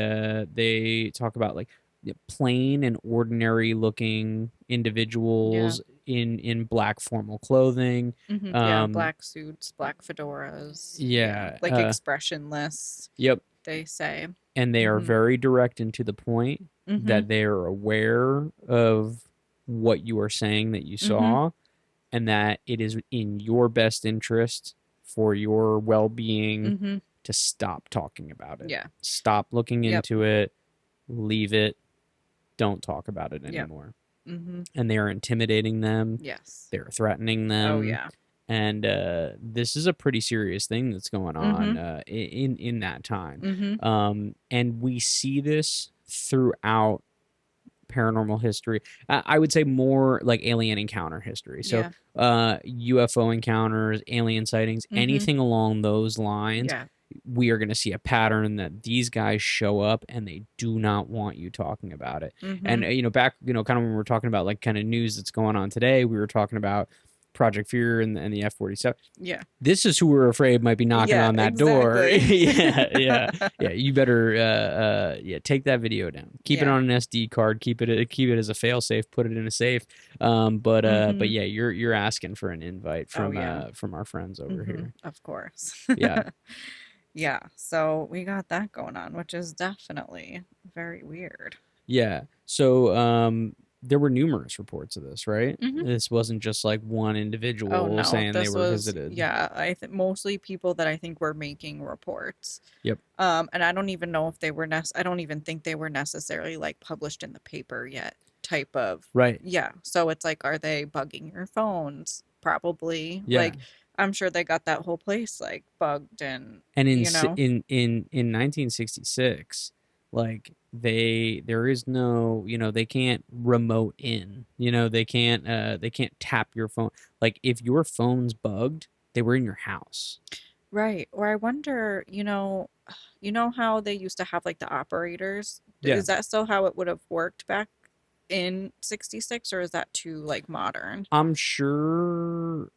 they talk about like plain and ordinary looking Yeah. individuals in black formal clothing. Mm-hmm. Yeah, black suits, black fedoras. Yeah. Like expressionless, Yep. they say. And they are Mm-hmm. very direct and to the point Mm-hmm. that they are aware of what you are saying that you saw, and that it is in your best interest for your well-being Mm-hmm. to stop talking about it. Yeah. Stop looking Yep. into it. Leave it. Don't talk about it Yep. anymore. Mm-hmm. And they are intimidating them. Yes. They're threatening them. Oh yeah. And this is a pretty serious thing that's going on in that time. Mm-hmm. And we see this throughout paranormal history. I would say more like alien encounter history. So Yeah. UFO encounters, alien sightings, Mhm. anything along those lines. Yeah. We are going to see a pattern that these guys show up and they do not want you talking about it. Mhm. And back kind of when we were talking about like kind of news that's going on today, we were talking about Project Fear and the F-47. Yeah. This is who we're afraid might be knocking Yeah, on that door. exactly. Yeah. You better take that video down. Keep it Yeah. on an SD card. Keep it as a fail safe. Put it in a safe. But Mhm. yeah, you're asking for an invite from yeah. from our friends over Mhm. here. Of course. Yeah. Yeah. So we got that going on, which is definitely very weird. Yeah. So there were numerous reports of this, right? Mhm. This wasn't just like one Oh individual no, saying they this were was visited. yeah. I think mostly people that I think were making reports. Yep. And I don't even know if they were I don't even think they were necessarily like published in the paper yet. Type of Right. yeah. So it's like, are they bugging your phones? Probably. Yeah. Like I'm sure they got that whole place like bugged and And in you know. in 1966, like there is no, they can't remote in. They can't tap your phone. Like if your phone's bugged, they were in your house. Right. Or I wonder, you know how they used to have like the operators? Yeah. Is that still how it would have worked back in 66, or is that too like modern? I'm sure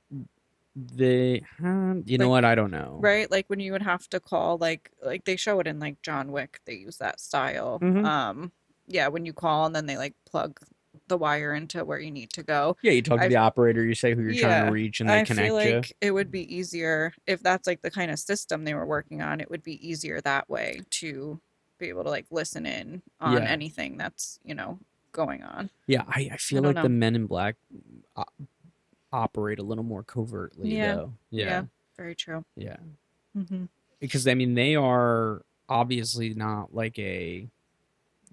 they you know Like, what? I don't know. right? Like when you would have to call like they show it in like John Wick, they use that style. Mhm. Yeah, when you call and then they like plug the wire into where you need to go. Yeah, you talk to I the operator, you say who you're trying to reach, and they I connect feel you. like it would be easier if that's like the kind of system they were working on. It would be easier that way to be able to like listen in on Yeah. anything that's going on. Yeah, I feel don't like the know. Men in Black operate a little more covertly, Yeah. though. Yeah. Very true. Yeah. Mm-hmm. Because I mean, they are obviously not like a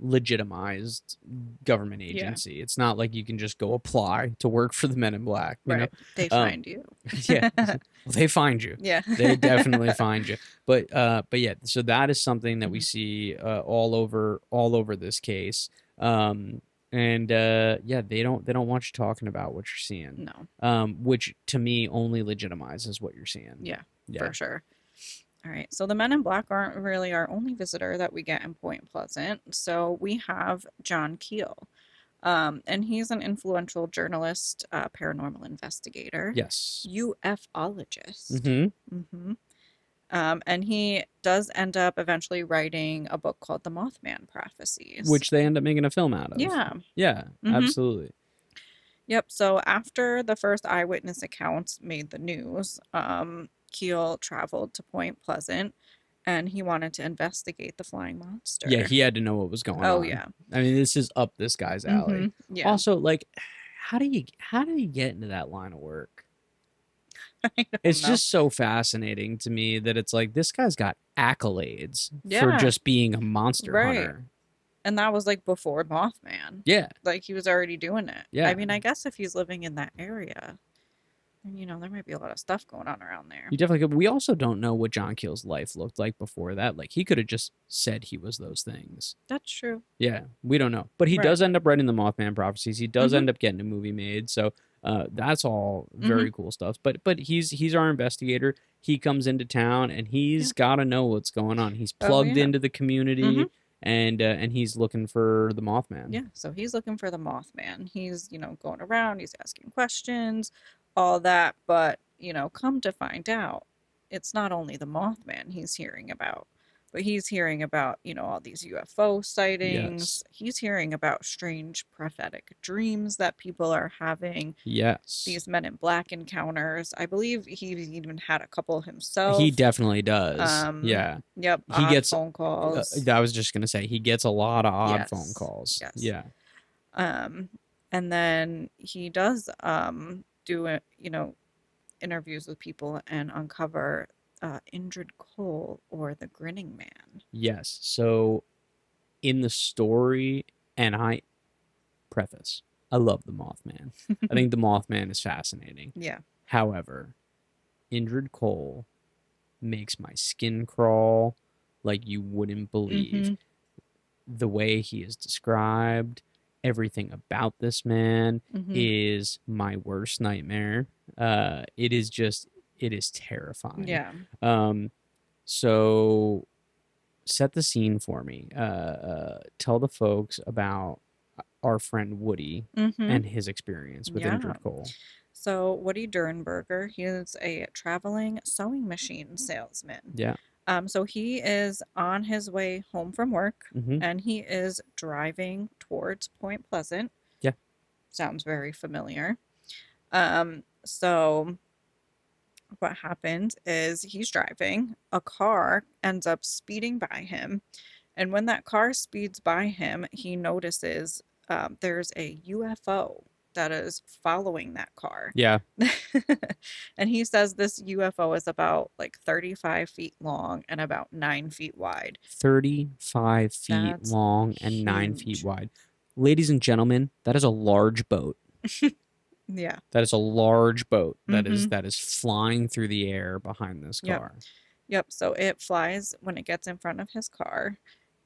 legitimized government agency. It's not like you can just go apply to work for the Men in Black. You know? Right. They find you. Yeah. Well, they find you. Yeah. They definitely find you. But yeah, so that is something that we Mhm. see all over this case. And yeah, they don't want you talking about what you're seeing. No. Which to me only legitimizes what you're seeing. Yeah. Yeah. For sure. All right. So the Men in Black aren't really our only visitor that we get in Point Pleasant. So we have John Keel. And he's an influential journalist, paranormal investigator, Yes. ufologist. Mm-hmm. Mm-hmm. And he does end up eventually writing a book called The Mothman Prophecies. Which they end up making a film out of. Yeah. Yeah, Mhm. absolutely. Yep. So after the first eyewitness accounts made the news, Keel traveled to Point Pleasant and he wanted to investigate the flying monster. Yeah, he had to know what was going on. Oh, yeah. I mean, this is up this guy's alley. Mhm. Yeah. Also, like, how do you get into that line of work? I don't It's know. just so fascinating to me that it's like this guy's got accolades for Yeah, just being a monster right. hunter. And that was like before Mothman. Yeah, Like he was already doing it. I yeah. mean, I guess if he's living in that area, then, there might be a lot of stuff going on around there. You definitely could. We also don't know what John Keel's life looked like before that. Like he could have just said he was those things. That's true. Yeah, we don't know. But he Right. does end up writing the Mothman prophecies. He does Mm-hmm. end up getting a movie made. So that's all Mm-hmm. very cool stuff. But he's our investigator. He comes into town and Yeah. he's got to know what's going on. He's Oh, plugged yeah. into the Mm-hmm. community and he's looking for the Mothman. Yeah. So he's looking for the Mothman. He's, going around, he's asking questions, all that. But, come to find out, it's not only the Mothman he's hearing about, but he's hearing about, all these UFO Yes. sightings. He's hearing about strange prophetic dreams that people are having, Yes. these Men in Black encounters. I believe he even had a couple He himself. definitely does. Yeah. Yep, He odd gets phone calls. I was just going to say he gets a lot of odd phone Yes. calls. Yes. Yeah. Um, and then he does do it, interviews with people and uncover Indrid Cole or the Grinning Man. Yes. So in the story, and I preface, I love the Mothman. I think the Mothman is fascinating. Yeah. However, Indrid Cole makes my skin crawl like you wouldn't believe. Mm-hmm. The way he is described, everything about this man Mm-hmm. is my worst nightmare. It is terrifying. Yeah. So set the scene for me. Tell the folks about our friend Woody Mm-hmm. and his experience with Yeah. Indrid Cole. So Woody Dernberger, he is a traveling sewing machine salesman. Yeah. So he is on his way home from work, Mm-hmm. and he is driving towards Point Pleasant. Yeah. Sounds very familiar. So what happens is he's driving, a car ends up speeding by him, and when that car speeds by him, he notices there's a UFO that is following that car. Yeah. And he says this UFO is about like 35 feet long and about 9 feet wide. 35 feet That's long and 9 feet huge. wide. Ladies and gentlemen, that is a large boat. Yeah. That is a large boat that Mhm. that is flying through the air behind this Yep. car. Yep. So it flies when it gets in front of his car.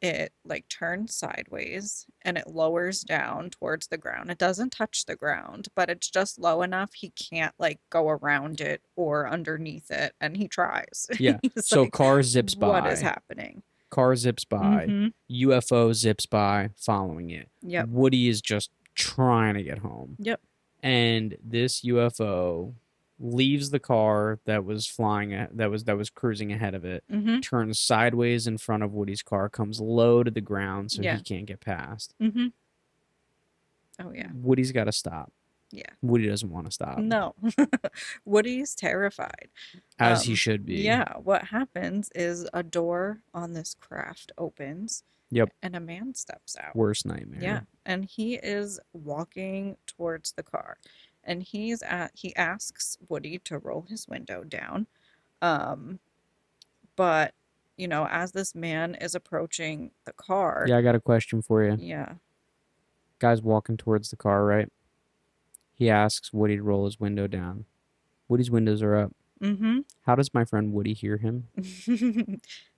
It like turns sideways and it lowers down towards the ground. It doesn't touch the ground, but it's just low enough he can't like go around it or underneath it, and he tries. Yeah. He's So like, car zips by. what is happening? Car zips by. Mhm. UFO zips by, following it. Yep. Woody is just trying to get home. Yep. And this UFO leaves the car that was flying that was cruising ahead of it, Mhm. turns sideways in front of Woody's car, comes low to the ground so Yeah. he can't get past. Mhm. Oh yeah. Woody's got to stop. Yeah. Woody doesn't want to stop. No. Woody's terrified. As he should be. Yeah, what happens is a door on this craft opens. Yep. And a man steps out. Worst nightmare. Yeah, and he is walking towards the car, and he asks Woody to roll his window down, but as this man is approaching the car, Yeah, I got a question for you. yeah, Guy's walking towards the car, right? He asks Woody to roll his window down. Woody's windows are up. mm-hmm. How does my friend Woody hear him?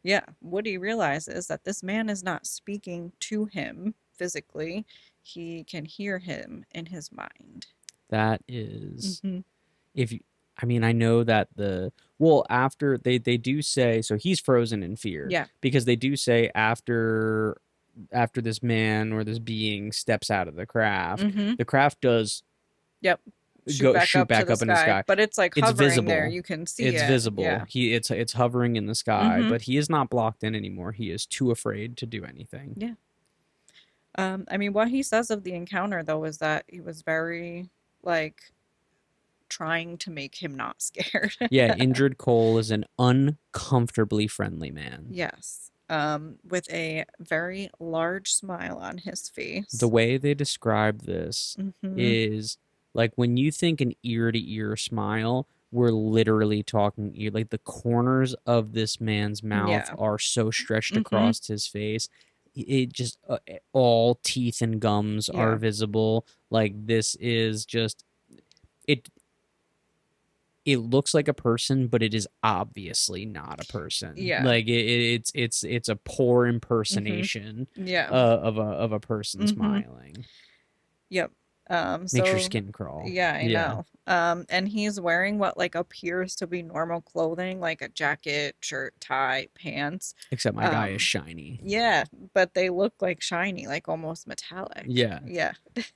Yeah, Woody realizes that this man is not speaking to him physically; he can hear him in his mind. That is, Mm-hmm. I know that after they do say, so he's frozen in fear. Yeah. Because they do say after this man or this being steps out of the craft, Mm-hmm. the craft does Yep. shoot back up in the sky. But it's like It's hovering visible. there. You can see It's it. visible. Yeah. It's hovering in the sky, Mhm. but he is not blocked in anymore. He is too afraid to do anything. Yeah. What he says of the encounter though is that he was very like trying to make him not scared. Yeah, Indrid Cole is an uncomfortably friendly man. Yes. With a very large smile on his face. The way they describe this Mhm. is like when you think an ear to ear smile, we're literally talking like the corners of this man's mouth Yeah. are so stretched Mm-hmm. across his face. It just all teeth and gums are Yeah. visible. Like this is just it. It looks like a person, but it is obviously not a person. Yeah. Like it's a poor Mm-hmm. impersonation Yeah. of a person Mm-hmm. smiling. Yep. Makes your So skin crawl. yeah, I Yeah. know. And he's wearing what like appears to be normal clothing, like a jacket, shirt, tie, pants. Except my guy is Um, shiny. yeah, but they look like shiny, like almost metallic. Yeah. Yeah.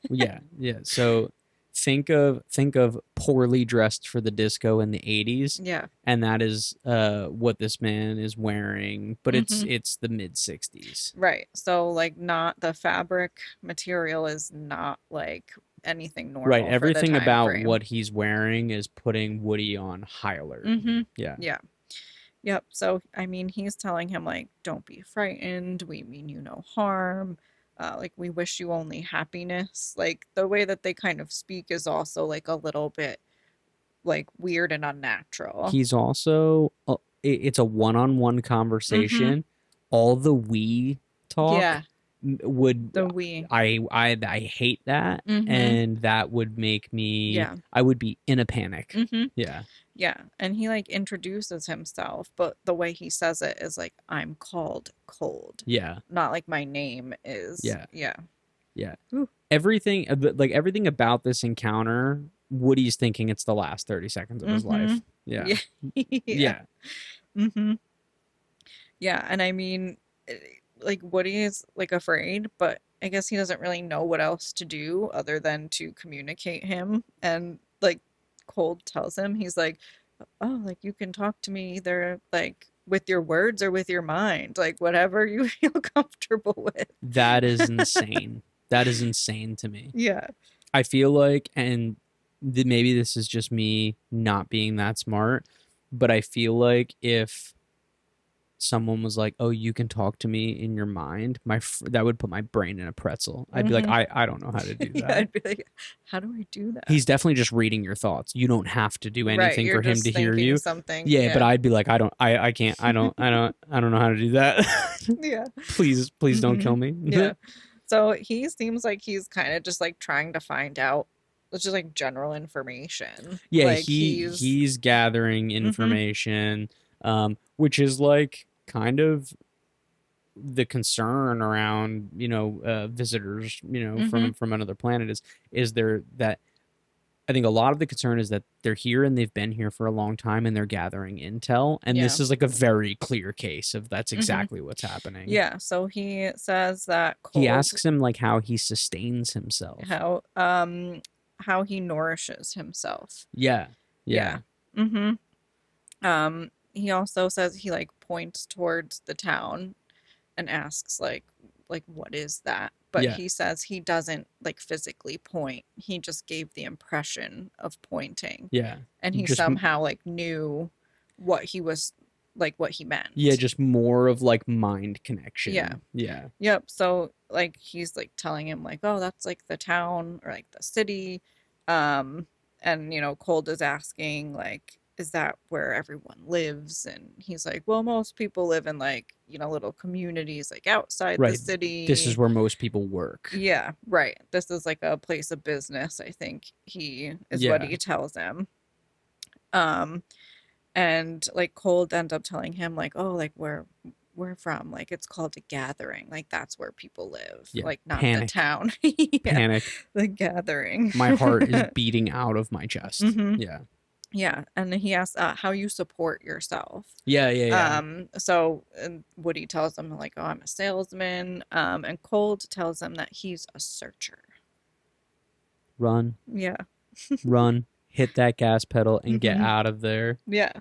Yeah, yeah. So think of poorly dressed for the disco in the 80s, Yeah. and that is what this man is wearing, but Mm-hmm. it's the mid 60s. Right. So like not the fabric material is not like anything Right, normal for the everything time about frame. what he's wearing is putting Woody on high alert. Mm-hmm. Yeah. Yeah. Yep. So, I mean, he's telling him, like, don't be frightened. We mean you no harm. Like, we wish you only happiness. Like, the way that they kind of speak is also, like, a little bit, like, weird and unnatural. He's also it's a one-on-one Mm-hmm. conversation. All the we talk Yeah. would The we. I hate that, Mm-hmm. and that would make me Yeah. I would be in a panic. Mm-hmm. Yeah. Yeah. And he, like, introduces himself, but the way he says it is, like, I'm called Cold. Yeah. Not like my name is. Yeah. Yeah. Yeah. Ooh. Everything like everything about this encounter, Woody's thinking it's the last 30 seconds of his Mm-hmm. life. Yeah. Yeah. Yeah. Yeah. Mm-hmm. Yeah, and I mean, eh, like Woody is like afraid, but I guess he doesn't really know what else to do other than to communicate him. And like Cold tells him, he's like, "Oh, like you can talk to me either like with your words or with your mind, like whatever you feel comfortable with." That is insane. That is insane to me. Yeah. I feel like, and maybe this is just me not being that smart, but I feel like if someone was like, "Oh, you can talk to me in your mind," that would put my brain in a pretzel. I'd be like, Mm-hmm. I don't know how to do Yeah, that. I'd be like, how do I do that? He's definitely just reading your thoughts. You don't have to do Right, anything you're for him just to hear thinking you. something. Yeah, but Yeah. I'd be like, I can't, I don't know how to do that. Yeah. Please don't Mm-hmm. kill me. Yeah. So he seems like he's kind of just like trying to find out it's just like general information. Yeah, Like he's he's gathering hmm information, which is like kind of the concern around visitors hmm from another planet is there that I think a lot of the concern is that they're here and they've been here for a long time and they're gathering intel, and yeah. this is like a very clear case of that's hmm exactly what's happening. Yeah. So he says that He Cold asks him like how he sustains himself. how he nourishes himself. Yeah, Yeah. yeah, hmm he also says he like points towards the town and asks like what is that? But yeah, he says he doesn't like physically point. He just gave the impression of pointing. yeah. And he Just somehow like knew what he was like what he yeah, meant. just more of like mind Yeah. connection. Yeah, Yep. So like he's like telling him like, "Oh, that's like the town or like the city." Um and Cold is asking like, "Is that where everyone lives?" And he's like, "Well, most people live in like, little communities like outside the right. This is city." where most people work. Yeah, right. This is like a place of business, I think he is what Yeah, he tells him. Um and like Cold ends up telling him like, "Oh, like where we're from, like it's called a gathering, like that's where people live, yeah. like not the Panic, town." Yeah, panic. the gathering. My heart is beating out of my chest. hmm Yeah, Yeah, and he asks how you support yourself. yeah, yeah, yeah. So and Woody tells him like, "Oh, I'm a salesman." And Cold tells him that he's a searcher. Run, Yeah. run, hit that gas pedal, and get hmm out of there. Yeah.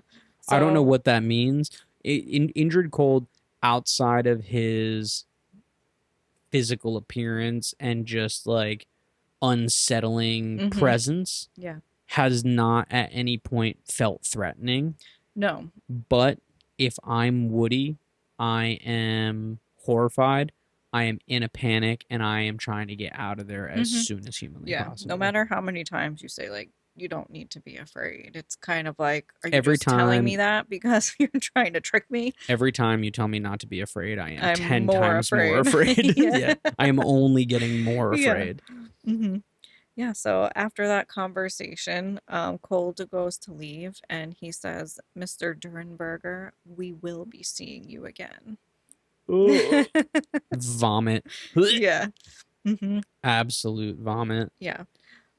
I don't know So, what that means. Injured Cold, outside of his physical appearance and just like unsettling hmm presence, yeah. has not at any point felt threatening. No. But if I'm Woody, I am horrified. I am in a panic and I am trying to get out of there as hmm soon as humanly Yeah. No possible. matter how many times you say like you don't need to be afraid. It's kind of like, are you Every just telling me time, that because you're trying to trick me? every time you tell me not to be afraid, I am I'm 10 more times more afraid. afraid. Yeah. Yeah, I am only getting more Yeah. afraid. hmm Yeah, so after that conversation, Cole goes to leave and he says, Mr. Durenberger, we will be seeing you again. Ugh. Vomit. Yeah. hmm Absolute vomit. Yeah.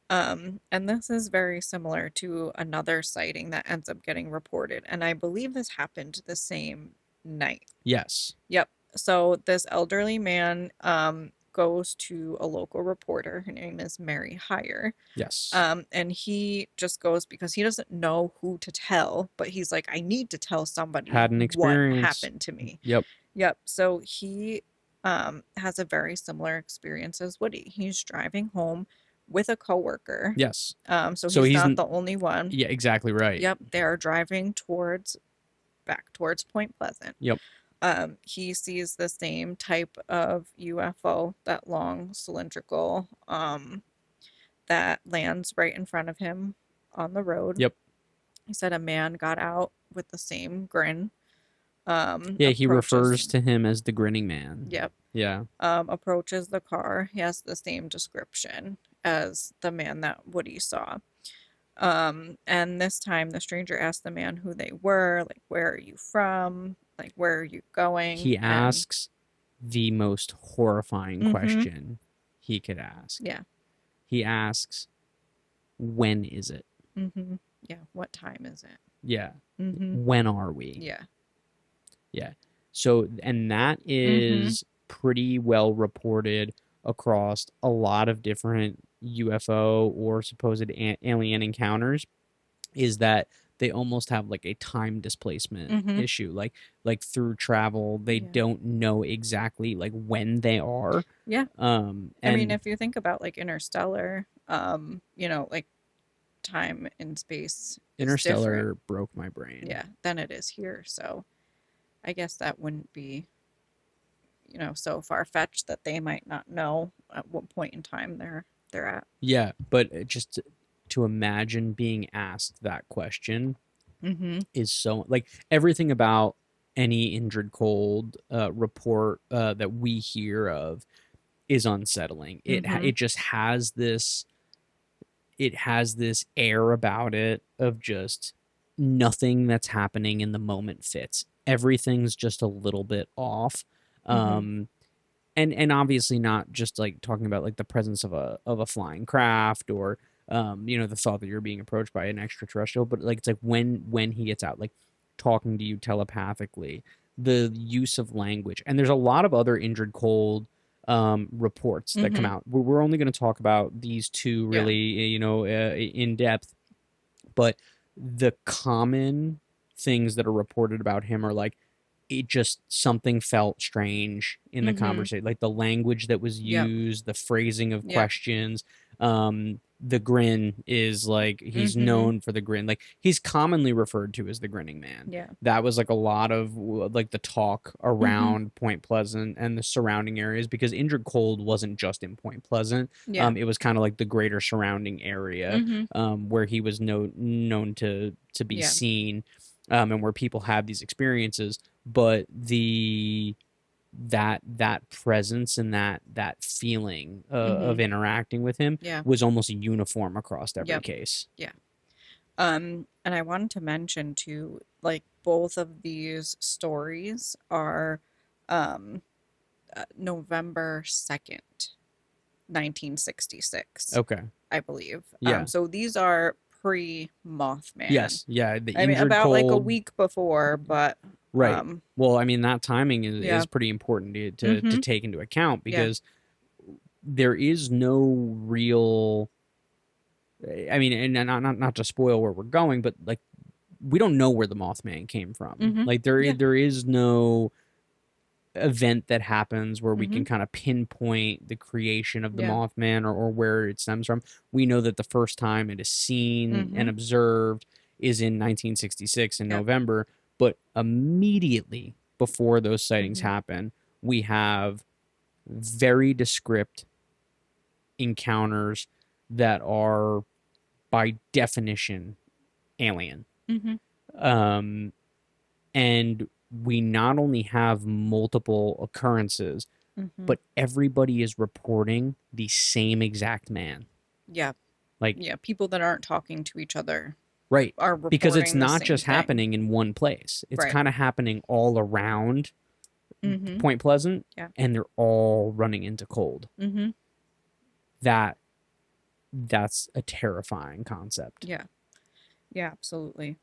And this is very similar to another sighting that ends up getting reported. And I believe this happened the same night. Yes. Yep. So this elderly man goes to a local reporter. Her name is Mary Hire. Yes. And he just goes because he doesn't know who to tell, but he's like, I need to tell somebody Had an what experience. happened to me. Yep. Yep. So he has a very similar experience as Woody. He's driving home with a coworker. Yes. So So he's he's not the only one. yeah, exactly right. Yep. They're driving back towards Point Pleasant. Yep. He sees the same type of UFO, that long cylindrical, that lands right in front of him on the road. Yep. He said a man got out with the same grin. Yeah, he refers Approaches, to him as the grinning man. yep. Yeah. Approaches the car. He has the same description as the man that Woody saw. And this time the stranger asked the man who they were, like, where are you from? Like, where are you going? He And asks the most horrifying hmm question he could ask. yeah. He asks, when is it? hmm Yeah. What time is it? Yeah. hmm When are we? Yeah. Yeah. So, and that hmm is pretty well reported across a lot of different UFO or supposed alien encounters, is that they almost have like a time displacement hmm issue. Like through travel, they Yeah. don't know exactly like when they are. Yeah. And I mean, if you think about like Interstellar, like time and space is different. Interstellar broke my brain. Yeah, than it is here. So I guess that wouldn't be, so far fetched that they might not know at what point in time they're at. Yeah, but just to imagine being asked that question Mm-hmm. is so like everything about any injured cold report that we hear of is unsettling. Mm-hmm. It just has this air about it of just nothing that's happening in the moment fits. Everything's just a little bit off. Mm-hmm. And obviously not just like talking about like the presence of a flying craft or the thought that you're being approached by an extraterrestrial, but like it's like when he gets out, like talking to you telepathically, the use of language. And there's a lot of other injured cold reports that come Mm-hmm. out. We're only going to talk about these two Yeah. really, in depth, but the common things that are reported about him are like it just something felt strange in the Mm-hmm. conversation, like the language that was Yep. used, the phrasing of Yep. questions. The grin is like he's Mm-hmm. known for the grin, like he's commonly referred to as the grinning man. Yeah. That was like a lot of like the talk Mm-hmm. around Point Pleasant and the surrounding areas, because injured cold wasn't just in Point Pleasant. Yeah. It was kind of like the greater surrounding area, Mm-hmm. where he was known to be Yeah. seen, and where people have these experiences. But that presence and that feeling of Mm-hmm. interacting with him Yeah. was almost uniform across every Yep. case. Yeah. And I wanted to mention too, like both of these stories are um November 2nd, 1966, Okay. I believe. Yeah. So these are pre-Mothman. Yes. Yeah. The I mean, injured about like a cold. week before, but Right. Well, I mean, that timing yeah. is pretty important to Mm-hmm. take into account, Yeah. because there is no real. I mean, and not to spoil where we're going, but like we don't know where the Mothman came from. Mm-hmm. Like Yeah. there is no event that happens where we can Mm-hmm. kind of pinpoint the creation of the Yeah. Mothman, or where it stems from. We know that the first time it is seen Mm-hmm. and observed is in 1966 in Yep. November, but immediately before those sightings Mm-hmm. happen, we have very descript encounters that are by definition alien. Mm-hmm. Um, and we not only have multiple occurrences, Mm-hmm. but everybody is reporting the same exact man. Yeah. Like, Yeah. People that aren't talking to each other right. are Because it's reporting the not same just thing. happening in one place. It's Right. kind of happening all around Mm-hmm. Point Pleasant, Yeah. and they're all running into cold. Mm-hmm. That's a terrifying concept. Yeah. Yeah, absolutely.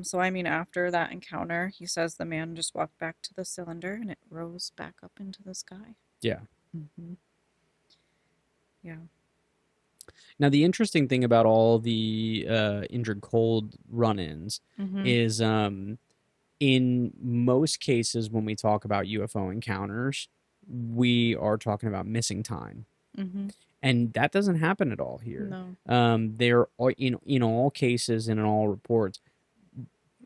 So I mean, after that encounter, he says the man just walked back to the cylinder and it rose back up into the sky. Yeah. Mm-hmm. Yeah. Now, the interesting thing about all the injured cold run-ins Mm-hmm. is, in most cases, when we talk about UFO encounters, we are talking about missing time, Mm-hmm. and that doesn't happen at all here. No. There are in all cases and in all reports,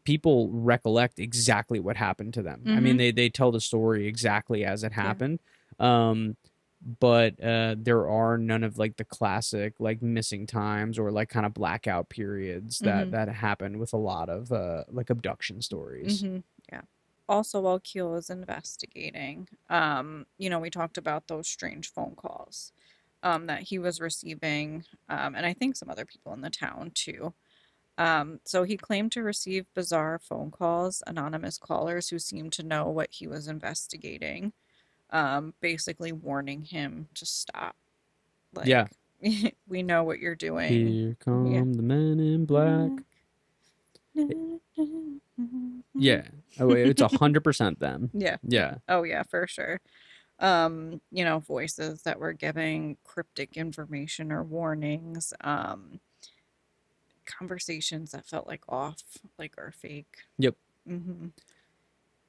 people recollect exactly what happened to them. I mean, Mm-hmm. they tell the story exactly as it Yeah. happened. But there are none of like the classic like missing times or like kind of blackout periods Mm-hmm. that happen with a lot of like abduction stories. Mm-hmm. Yeah. Also, while Keel was investigating, we talked about those strange phone calls, that he was receiving, and I think some other people in the town too. So he claimed to receive bizarre phone calls, anonymous callers who seemed to know what he was investigating, basically warning him to stop. Yeah. Like, we know what you're doing. Here Yeah. come the men in black. Yeah. Oh, it's 100% them. Yeah. Yeah. Oh, yeah, for sure. Voices that were giving cryptic information or warnings, conversations that felt like off, like or fake. Yep. Mm-hmm.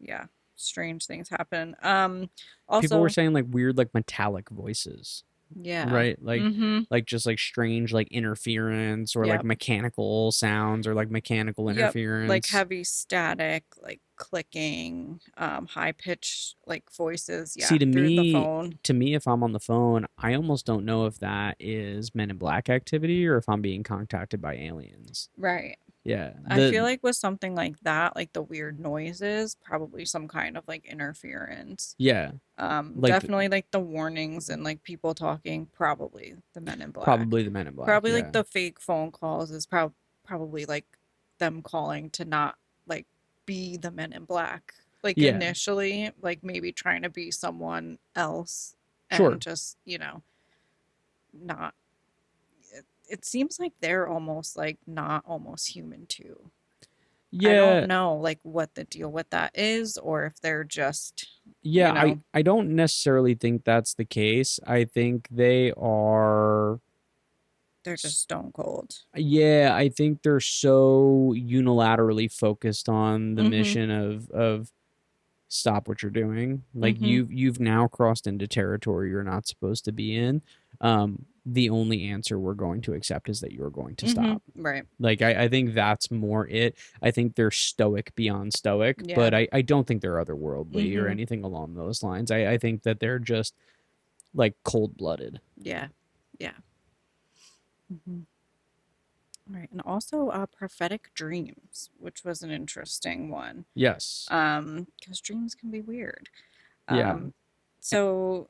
Yeah, strange things happen. People were Also, saying like weird like metallic voices. yeah. Right? Mm-hmm. Like just like strange like interference or like Yep. mechanical sounds or like mechanical Yep. Like interference. heavy static, like clicking, high pitched like voices, See, yeah, through the phone. to me, if I'm on the phone, I almost don't know if that is Men in Black activity or if I'm being contacted by aliens. Right. Yeah. I feel like with something like that, like the weird noises, probably some kind of like interference. Yeah. Like Definitely like the warnings and like people talking, probably the Men in Black. probably the Men in Black. Probably Yeah. like the fake phone calls is probably like them calling to not like be the Men in Black. Like Yeah. initially, like maybe trying to be someone else Sure. and just, not. It seems like they're almost like not almost human too. I Yeah. don't know like what the deal with that is or if they're just, Yeah, you know, I don't necessarily think that's the case. I think they are they're just stone cold. yeah, I think they're so unilaterally focused on the Mm-hmm. mission of stop what you're doing. Like Mm-hmm. you've now crossed into territory you're not supposed to be in. The only answer we're going to accept is that you're going to Mm-hmm. stop. Right. Like I think that's more it. I think they're stoic beyond stoic, Yeah. but I don't think they're otherworldly or Mm-hmm. anything along those lines. I think that they're just like cold blooded. Yeah. Yeah. Mm-hmm. All right. And also prophetic dreams, which was an interesting one. Yes. Because dreams can be weird. Yeah. So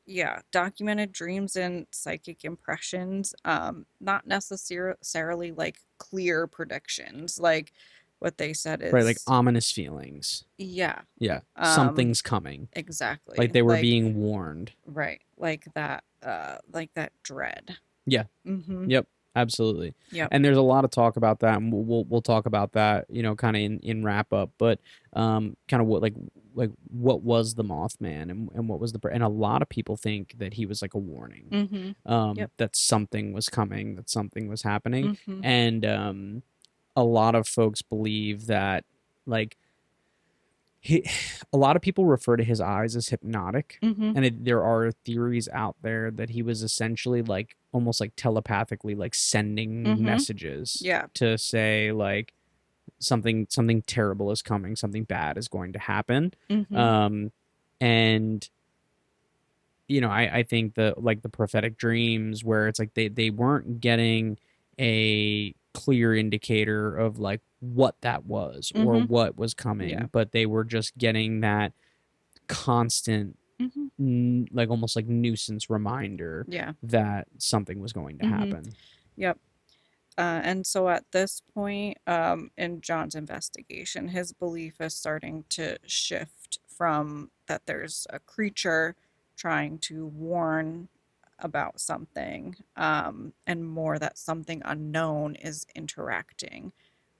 yeah, documented dreams and psychic impressions, not necessarily like clear predictions. Like what they said is Right, like ominous feelings. yeah. Yeah. Something's coming. Exactly. Like they were being warned. Right. Like that dread. Yeah. Mm-hmm. Yep. Absolutely. Yep. And there's a lot of talk about that, and we'll talk about that, kind of in wrap up. But kind of what what was the Mothman and what was and a lot of people think that he was like a warning, Mm-hmm. Yep. that something was coming, that something was happening, Mm-hmm. and a lot of folks believe that like a lot of people refer to his eyes as hypnotic, Mm-hmm. and there are theories out there that he was essentially like almost like telepathically like sending Mm-hmm. messages Yeah. to say like something terrible is coming, something bad is going to happen. Mm-hmm. And I think the like the prophetic dreams where it's like they weren't getting a clear indicator of like what that was or Mm-hmm. what was coming, Yeah. but they were just getting that constant, Mm-hmm. like almost like nuisance reminder Yeah. that something was going to Mm-hmm. happen. Yep. And so at this point, in John's investigation, his belief is starting to shift from that there's a creature trying to warn about something, and more that something unknown is interacting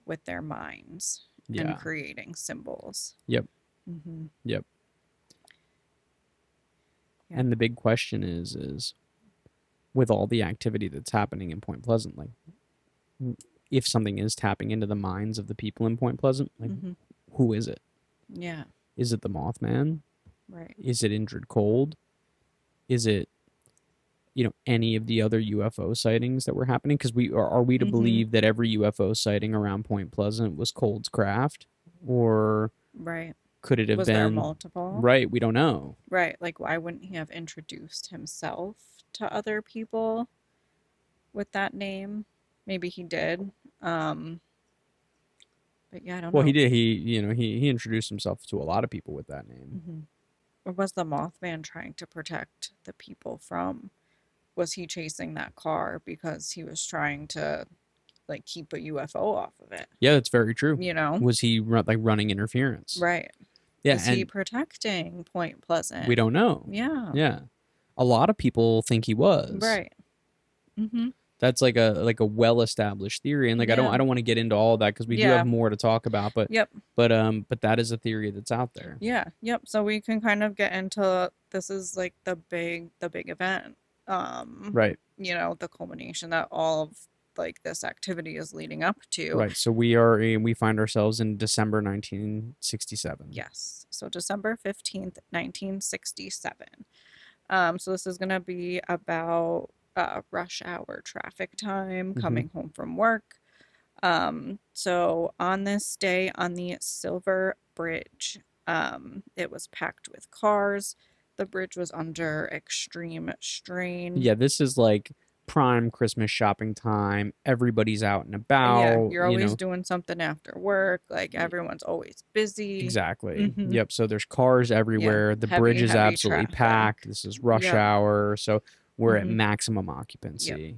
with their minds and Yeah. creating symbols. Yep. Mm-hmm. Yep. Yeah. And the big question is with all the activity that's happening in Point Pleasant, like if something is tapping into the minds of the people in Point Pleasant, like Mm-hmm. who is it? Yeah. Is it the Mothman? Right. Is it Indrid Cold? Is it, any of the other UFO sightings that were happening? Because are we to Mm-hmm. believe that every UFO sighting around Point Pleasant was Cold's craft, or Right. could it have Was there been? multiple? Right, we don't know. Right. Like, why wouldn't he have introduced himself to other people with that name? Maybe he did. Um, but yeah, I don't Well, he know. did. He introduced himself to a lot of people with that name. Hmm. Or was the Mothman trying to protect the people from? Was he chasing that car because he was trying to like keep a UFO off of it? Yeah, that's very true. You know? Was he like running interference? Right. Yeah, Is he and protecting Point we Pleasant? don't know. Yeah. Yeah, a lot of people think he was. Right. Mm-hmm. That's like a well established theory, and like I don't Yeah. I don't want to get into all that because we do have Yeah. more to talk about, but Yep. but that is a theory that's out there. Yeah, yep. So we can kind of get into this is like the big event. Right, The culmination that all of like this activity is leading up to. right. So we find ourselves in December 1967. Yes. So December 15th, 1967. So this is gonna be about rush hour traffic time Hmm. coming home from work. So on this day on the Silver Bridge, it was packed with cars. The bridge was under extreme strain. Yeah, this is like prime Christmas shopping time. Everybody's out and Yeah, about. you're always doing something after work. Like everyone's always busy. Exactly. Mm-hmm. Yep. So there's cars Yeah, everywhere. The bridge heavy, is heavy absolutely traffic. packed. This is rush Yep. hour. So we're at Mm-hmm. maximum Yep. occupancy.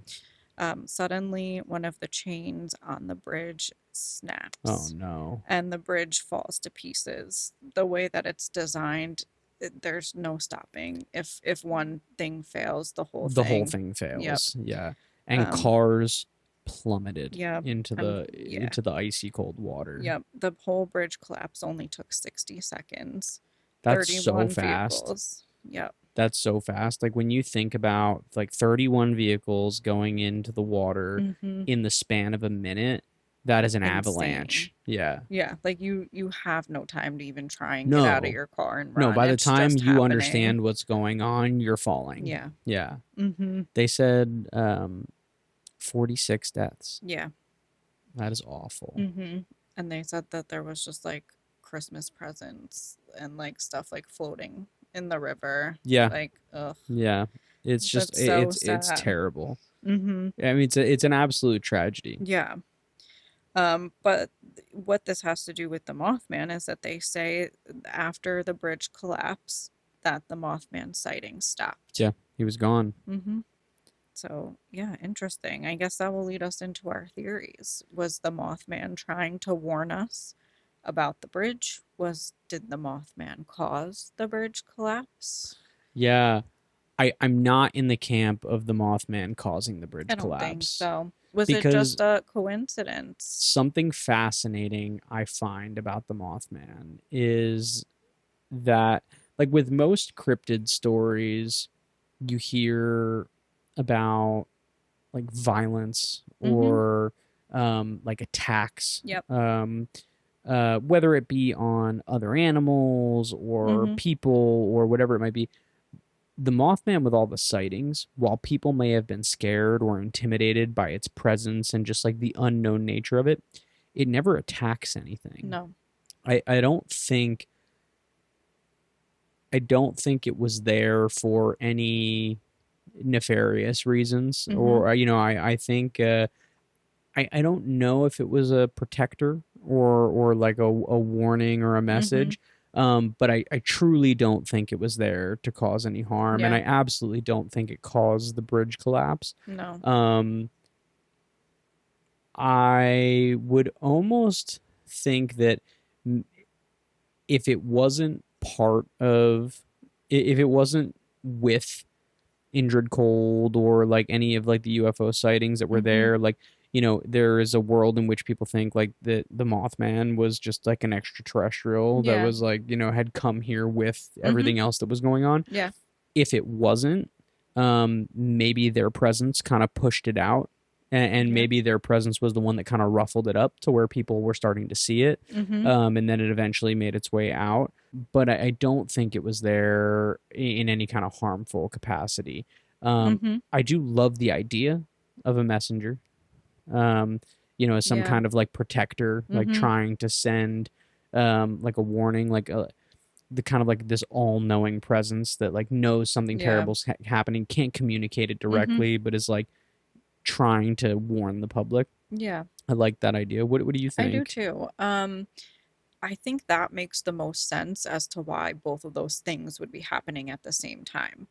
Suddenly, one of the chains on the bridge Oh snaps, no. and the bridge falls to pieces. The way that it's designed, there's no stopping. If one thing fails, the whole The whole thing. thing Yep. fails. Yeah. And Um. cars plummeted Yep. into And the yeah. into the icy cold water. Yep. The whole bridge collapse only took 60 seconds. That's so 31 fast. vehicles. Yep. That's so fast. Like when you think about like 31 vehicles going into the water Mm-hmm. in the span of a minute, that is an Insane. avalanche. Yeah. Yeah, like you have no time to even try and get out of No. your car and No, run. by the It's time just you happening. understand what's going on, you're falling. Yeah. Yeah. Mm-hmm. They said 46 deaths. Yeah. That is awful. Mm-hmm. And they said that there was just like Christmas presents and like stuff like floating in the river. Yeah. Like, ugh. Yeah. It's just That's so it's sad. terrible. Mm-hmm. I mean it's an absolute tragedy. Yeah. But what this has to do with the Mothman is that they say after the bridge collapse that the Mothman sighting stopped. Yeah, he was gone. Mm-hmm. So, yeah, interesting. I guess that will lead us into our theories. Was the Mothman trying to warn us about the bridge? Did the Mothman cause the bridge collapse? Yeah. I'm not in the camp of the Mothman causing the bridge I don't collapse. think so. Was Because it just a coincidence? something fascinating I find about the Mothman is that, like with most cryptid stories, you hear about like violence or like attacks. Yep. Whether it be on other animals or people or whatever it might be. The Mothman, with all the sightings, while people may have been scared or intimidated by its presence and just like the unknown nature of it, it never attacks anything. No. I don't think it was there for any nefarious reasons, or I think I don't know if it was a protector or like a warning or a Mm-hmm. message. But I truly don't think it was there to cause any harm, and Yeah. I absolutely don't think it caused the bridge collapse. No. Um, I would almost think that if it wasn't part of, if it wasn't with Indrid Cold or like any of like the UFO sightings that were Mm-hmm. there, like, you know, there is a world in which people think like the Mothman was just like an extraterrestrial that Yeah. was like, you know, had come here with Mm-hmm. everything else that was going on. Yeah. If it wasn't, maybe their presence kind of pushed it out, and Yeah. maybe their presence was the one that kind of ruffled it up to where people were starting to see it, Mm-hmm. and then it eventually made its way out. But I don't think it was there in any kind of harmful capacity. Mm-hmm. I do love the idea of a messenger, um, you know, as some Yeah. kind of like protector, like Mm-hmm. trying to send like a warning, like the kind of like this all-knowing presence that like knows something Yeah. terrible's happening, can't communicate it Mm-hmm. directly, but is like trying to warn the public. Yeah. I like that idea. What do you I do think? too. I think that makes the most sense as to why both of those things would be happening at the same time.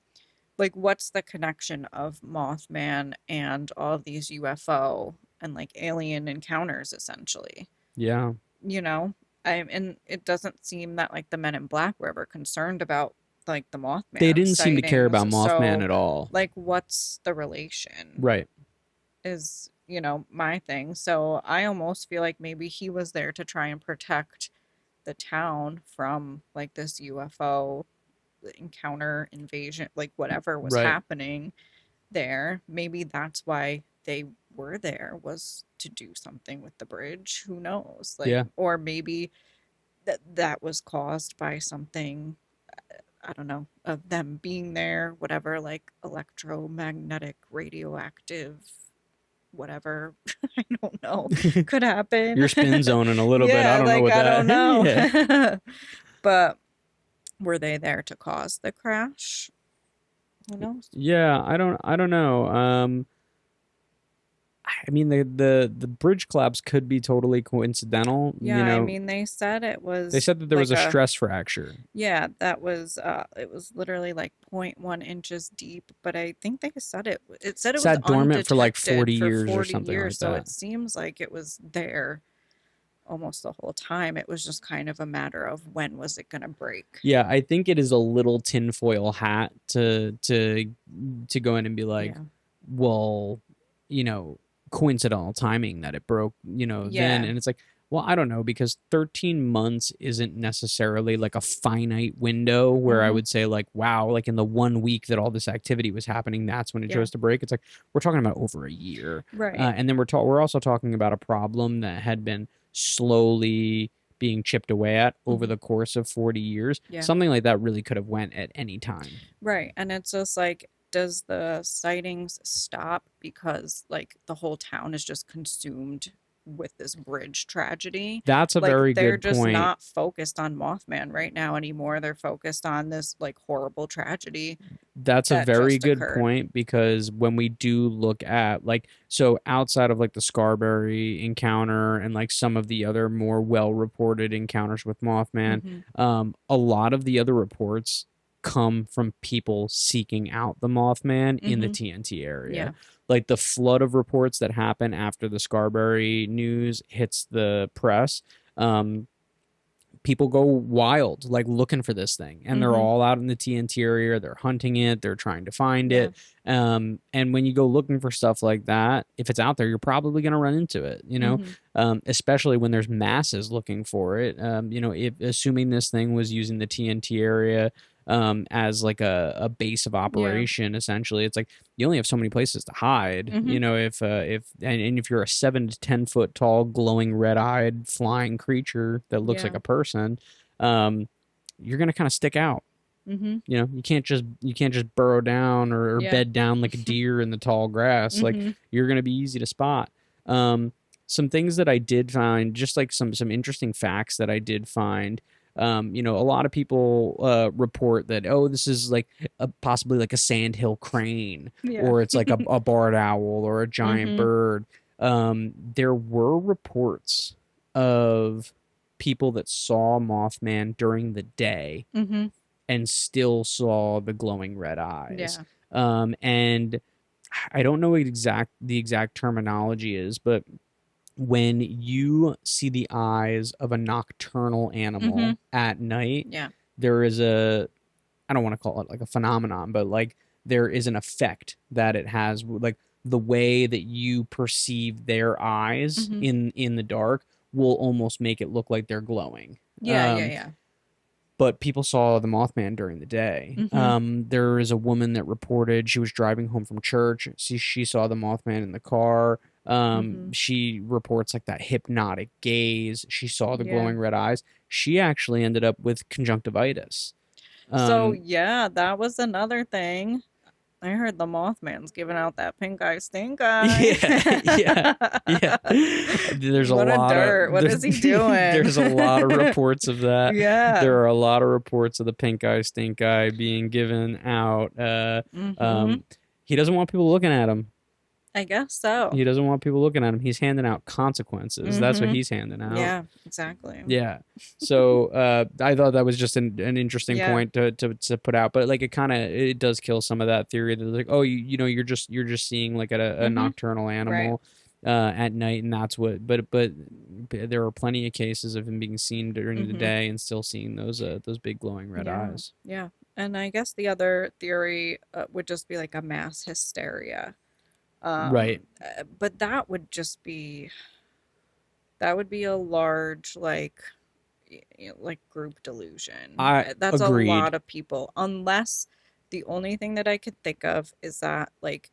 Like, what's the connection of Mothman and all of these UFO and like alien encounters, essentially? Yeah, You know, and it doesn't seem that like the Men in Black were ever concerned about like the they Mothman didn't seem to care sightings. about Mothman So, at all. like, what's the relation? Right. Is, my thing. So I almost feel like maybe he was there to try and protect the town from like this UFO encounter, invasion, like whatever was Right. happening there. Maybe that's why they were there, was to do something with the bridge. Who knows? Like, Yeah. or maybe that was caused by something, I don't know, of them being there, whatever, like electromagnetic, radioactive, whatever. I don't know. Could happen. You're spin zoning a little bit. I Yeah, don't know like what I don't that. Yeah. know. But were they there to cause the crash? Who knows? Yeah, I don't know. I mean the bridge collapse could be totally coincidental. Yeah, You I know, mean they said it they was said that there was like a a, stress fracture. yeah, that was it was literally like 0.1 inches deep, but I think they said it said it was Sat dormant for like undetected 40 for years or 40 something like years, so that. it seems like it was there almost the whole time. It was just kind of a matter of when was it gonna break. Yeah, I think it is a little tinfoil hat to go in and be like, Yeah. well, you know, coincidental timing that it broke, you know, then. Yeah. And it's like, well, I don't know, because 13 months isn't necessarily like a finite window where I Mm-hmm. would say like, wow, like in the 1 week that all this activity was happening, that's when it Yeah. chose to break. It's like we're talking about over a year, Right. and then we're also talking about a problem that had been slowly being chipped away at over Mm-hmm. the course of 40 years. Yeah. Something like that really could have went at any time. Right. And it's just like, does the sightings stop because like the whole town is just consumed with this bridge tragedy? That's a Like very they're good just point. not focused on Mothman right now anymore. They're focused on this like horrible tragedy That's a that very just good occurred. point, because when we do look at like, so outside of like the Scarberry encounter and like some of the other more well reported encounters with Mothman, Mm-hmm. a lot of the other reports come from people seeking out the Mothman in the Mm-hmm. TNT area. Yeah. Like the flood of reports that happen after the Scarberry news hits the press, um, people go wild, like looking for this thing, and they're Mm-hmm. all out in the TNT area. They're hunting it. They're trying to find Yeah. it. And when you go looking for stuff like that, if it's out there, you're probably going to run into it. You know, Mm-hmm. especially when there's masses looking for it. You know, if assuming this thing was using the TNT area as like a base of Yeah. operation, essentially, it's like you only have so many places to hide. Mm-hmm. You know, and if you're a 7 to 10 foot tall, glowing red-eyed flying creature that looks like Yeah. a person, you're gonna kind of stick out. Mm-hmm. You know, you can't just burrow down or Yeah. bed down like a deer in the tall grass. Like Mm-hmm. you're gonna be easy to spot. Some things that I did find, just like some interesting facts that I did find. You know, a lot of people report that, oh, this is like possibly like a sandhill crane, Yeah. or it's like a barred owl or a giant Mm-hmm. bird. There were reports of people that saw Mothman during the day Mm-hmm. and still saw the glowing red eyes. Yeah. And I don't know what the exact terminology is, but when you see the eyes of a nocturnal Mm-hmm. animal at night, Yeah. there is a, I don't want to call it like a phenomenon, but like there is an effect that it has, like the way that you perceive their eyes Mm-hmm. in the dark will almost make it look like they're glowing. Yeah. Yeah. Yeah. But people saw the Mothman during the day. Mm-hmm. There is a woman that reported she was driving home from church. She saw the Mothman in the car. Mm-hmm. She reports like that hypnotic gaze. She saw the Yeah. glowing red eyes. She actually ended up with conjunctivitis. So Um, yeah, that was another thing. I heard the Mothman's giving out that pink eye stink eye. yeah, yeah, yeah. There's a What a lot of dirt. What is he doing? there's a lot of reports of that. Yeah. There are a lot of reports of the pink eye, stink eye being given out. Mm-hmm. Um, he doesn't want people looking at him. I guess so. He doesn't want people looking at him. He's handing out consequences. That's what Mm-hmm. he's handing out. Yeah, exactly. Yeah. So I thought that was just an interesting Yeah. point to put out, but like it does kill some of that theory that like, oh, you know you're just seeing like a Mm-hmm. nocturnal animal at night, and that's what. But there are plenty of cases of him being seen during the Mm-hmm. day and still seeing those big glowing red Yeah. eyes. Yeah. And I guess the other theory would just be like a mass hysteria. Right. But that would be a large like group delusion. I That's a agreed. lot of people, unless the only thing that I could think of is that like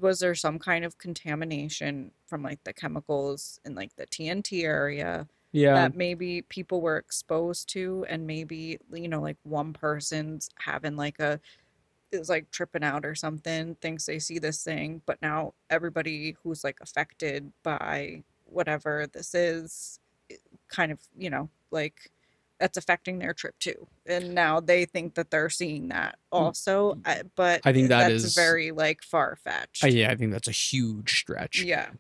was there some kind of contamination from like the chemicals in like the TNT area Yeah. that maybe people were exposed to, and maybe like one person's having like a is like tripping out or something, thinks they see this thing, but now everybody who's like affected by whatever this is kind of, like that's affecting their trip too. And now they think that they're seeing that also, but I think that that's is. very like far fetched. Yeah, I think that's a huge stretch. Yeah.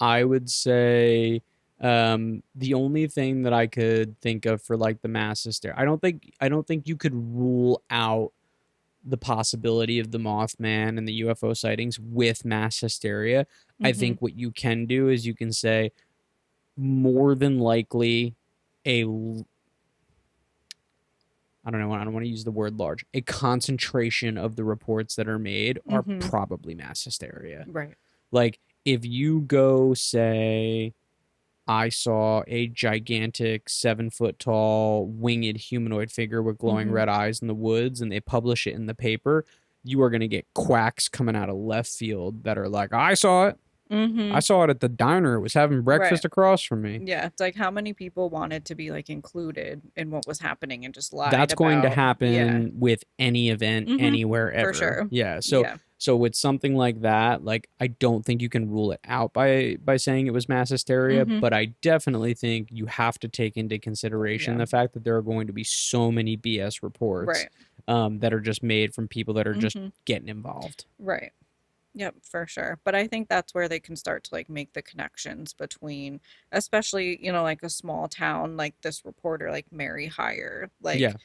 I would say the only thing that I could think of for like the mass hysteria, I don't think you could rule out the possibility of the Mothman and the UFO sightings with mass hysteria. I Mm-hmm. think what you can do is you can say more than likely a I don't know, I don't want to use the word large. A concentration of the reports that are made are Mm-hmm. probably mass hysteria. Right. Like if you go say I saw a gigantic 7 foot tall winged humanoid figure with glowing Mm-hmm. red eyes in the woods and they publish it in the paper, you are going to get quacks coming out of left field that are like, I saw it. Mm-hmm. I saw it at the diner. It was having breakfast Right. across from me. Yeah, it's like how many people wanted to be like included in what was happening and just lied That's going to about. Yeah. happen with any event Mm-hmm. anywhere For ever. sure. Yeah. So Yeah. so with something like that, like I don't think you can rule it out by saying it was mass hysteria, Mm-hmm. but I definitely think you have to take into consideration Yeah. the fact that there are going to be so many BS reports Right. that are just made from people that are just Mm-hmm. getting involved. Right. Yep, for sure. But I think that's where they can start to like make the connections between, especially, like a small town like this reporter, like Mary Hire. Yeah.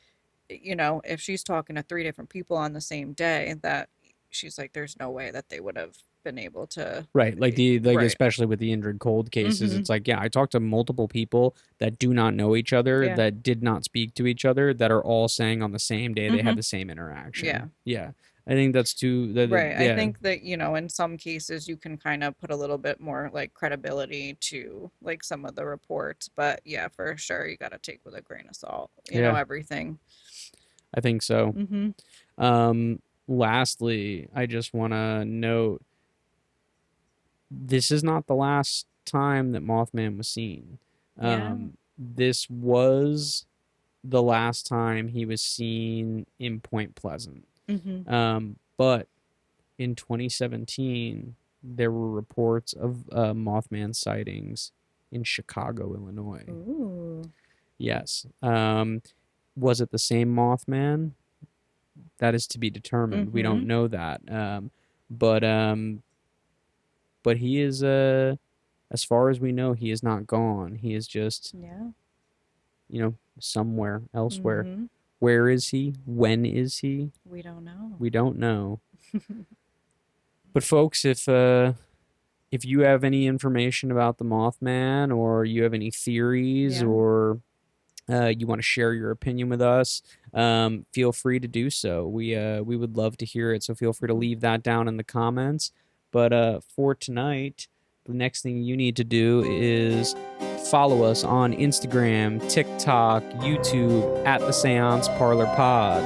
Like, if she's talking to three different people on the same day, that she's like, there's no way that they would have been able to. Right. Like Right. especially with the Indrid Cold cases, Mm-hmm. it's like, yeah, I talked to multiple people that do not know each other, Yeah. that did not speak to each other, that are all saying on the same day they Mm-hmm. had the same interaction. Yeah. Yeah. I think that's too Right. I yeah. think that, in some cases you can kind of put a little bit more like credibility to like some of the reports. But yeah, for sure, you got to take with a grain of salt, Yeah. everything. I think so. Mm-hmm. Lastly, I just want to note this is not the last time that Mothman was seen. Yeah. This was the last time he was seen in Point Pleasant. Mm-hmm. But in 2017, there were reports of Mothman sightings in Chicago, Illinois. Ooh. Yes. Was it the same Mothman? That is to be determined. We don't Mm-hmm. know that. But but he is, as far as we know, he is not gone. He is just, Yeah. somewhere elsewhere. Mm-hmm. Where is he? When is he? We don't know. We don't know. But folks, if you have any information about the Mothman, or you have any theories, Yeah. or you want to share your opinion with us, feel free to do so. We would love to hear it. So feel free to leave that down in the comments. But for tonight, the next thing you need to do is follow us on Instagram, TikTok, YouTube at the Séance Parlor Pod.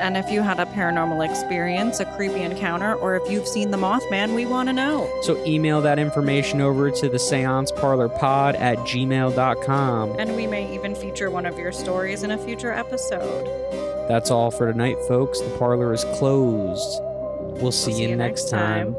And if you had a paranormal experience, a creepy encounter, or if you've seen the Mothman, we want to know. So email that information over to the seanceparlorpod@gmail.com. And we may even feature one of your stories in a future episode. That's all for tonight, folks. The parlor is closed. We'll see you next time.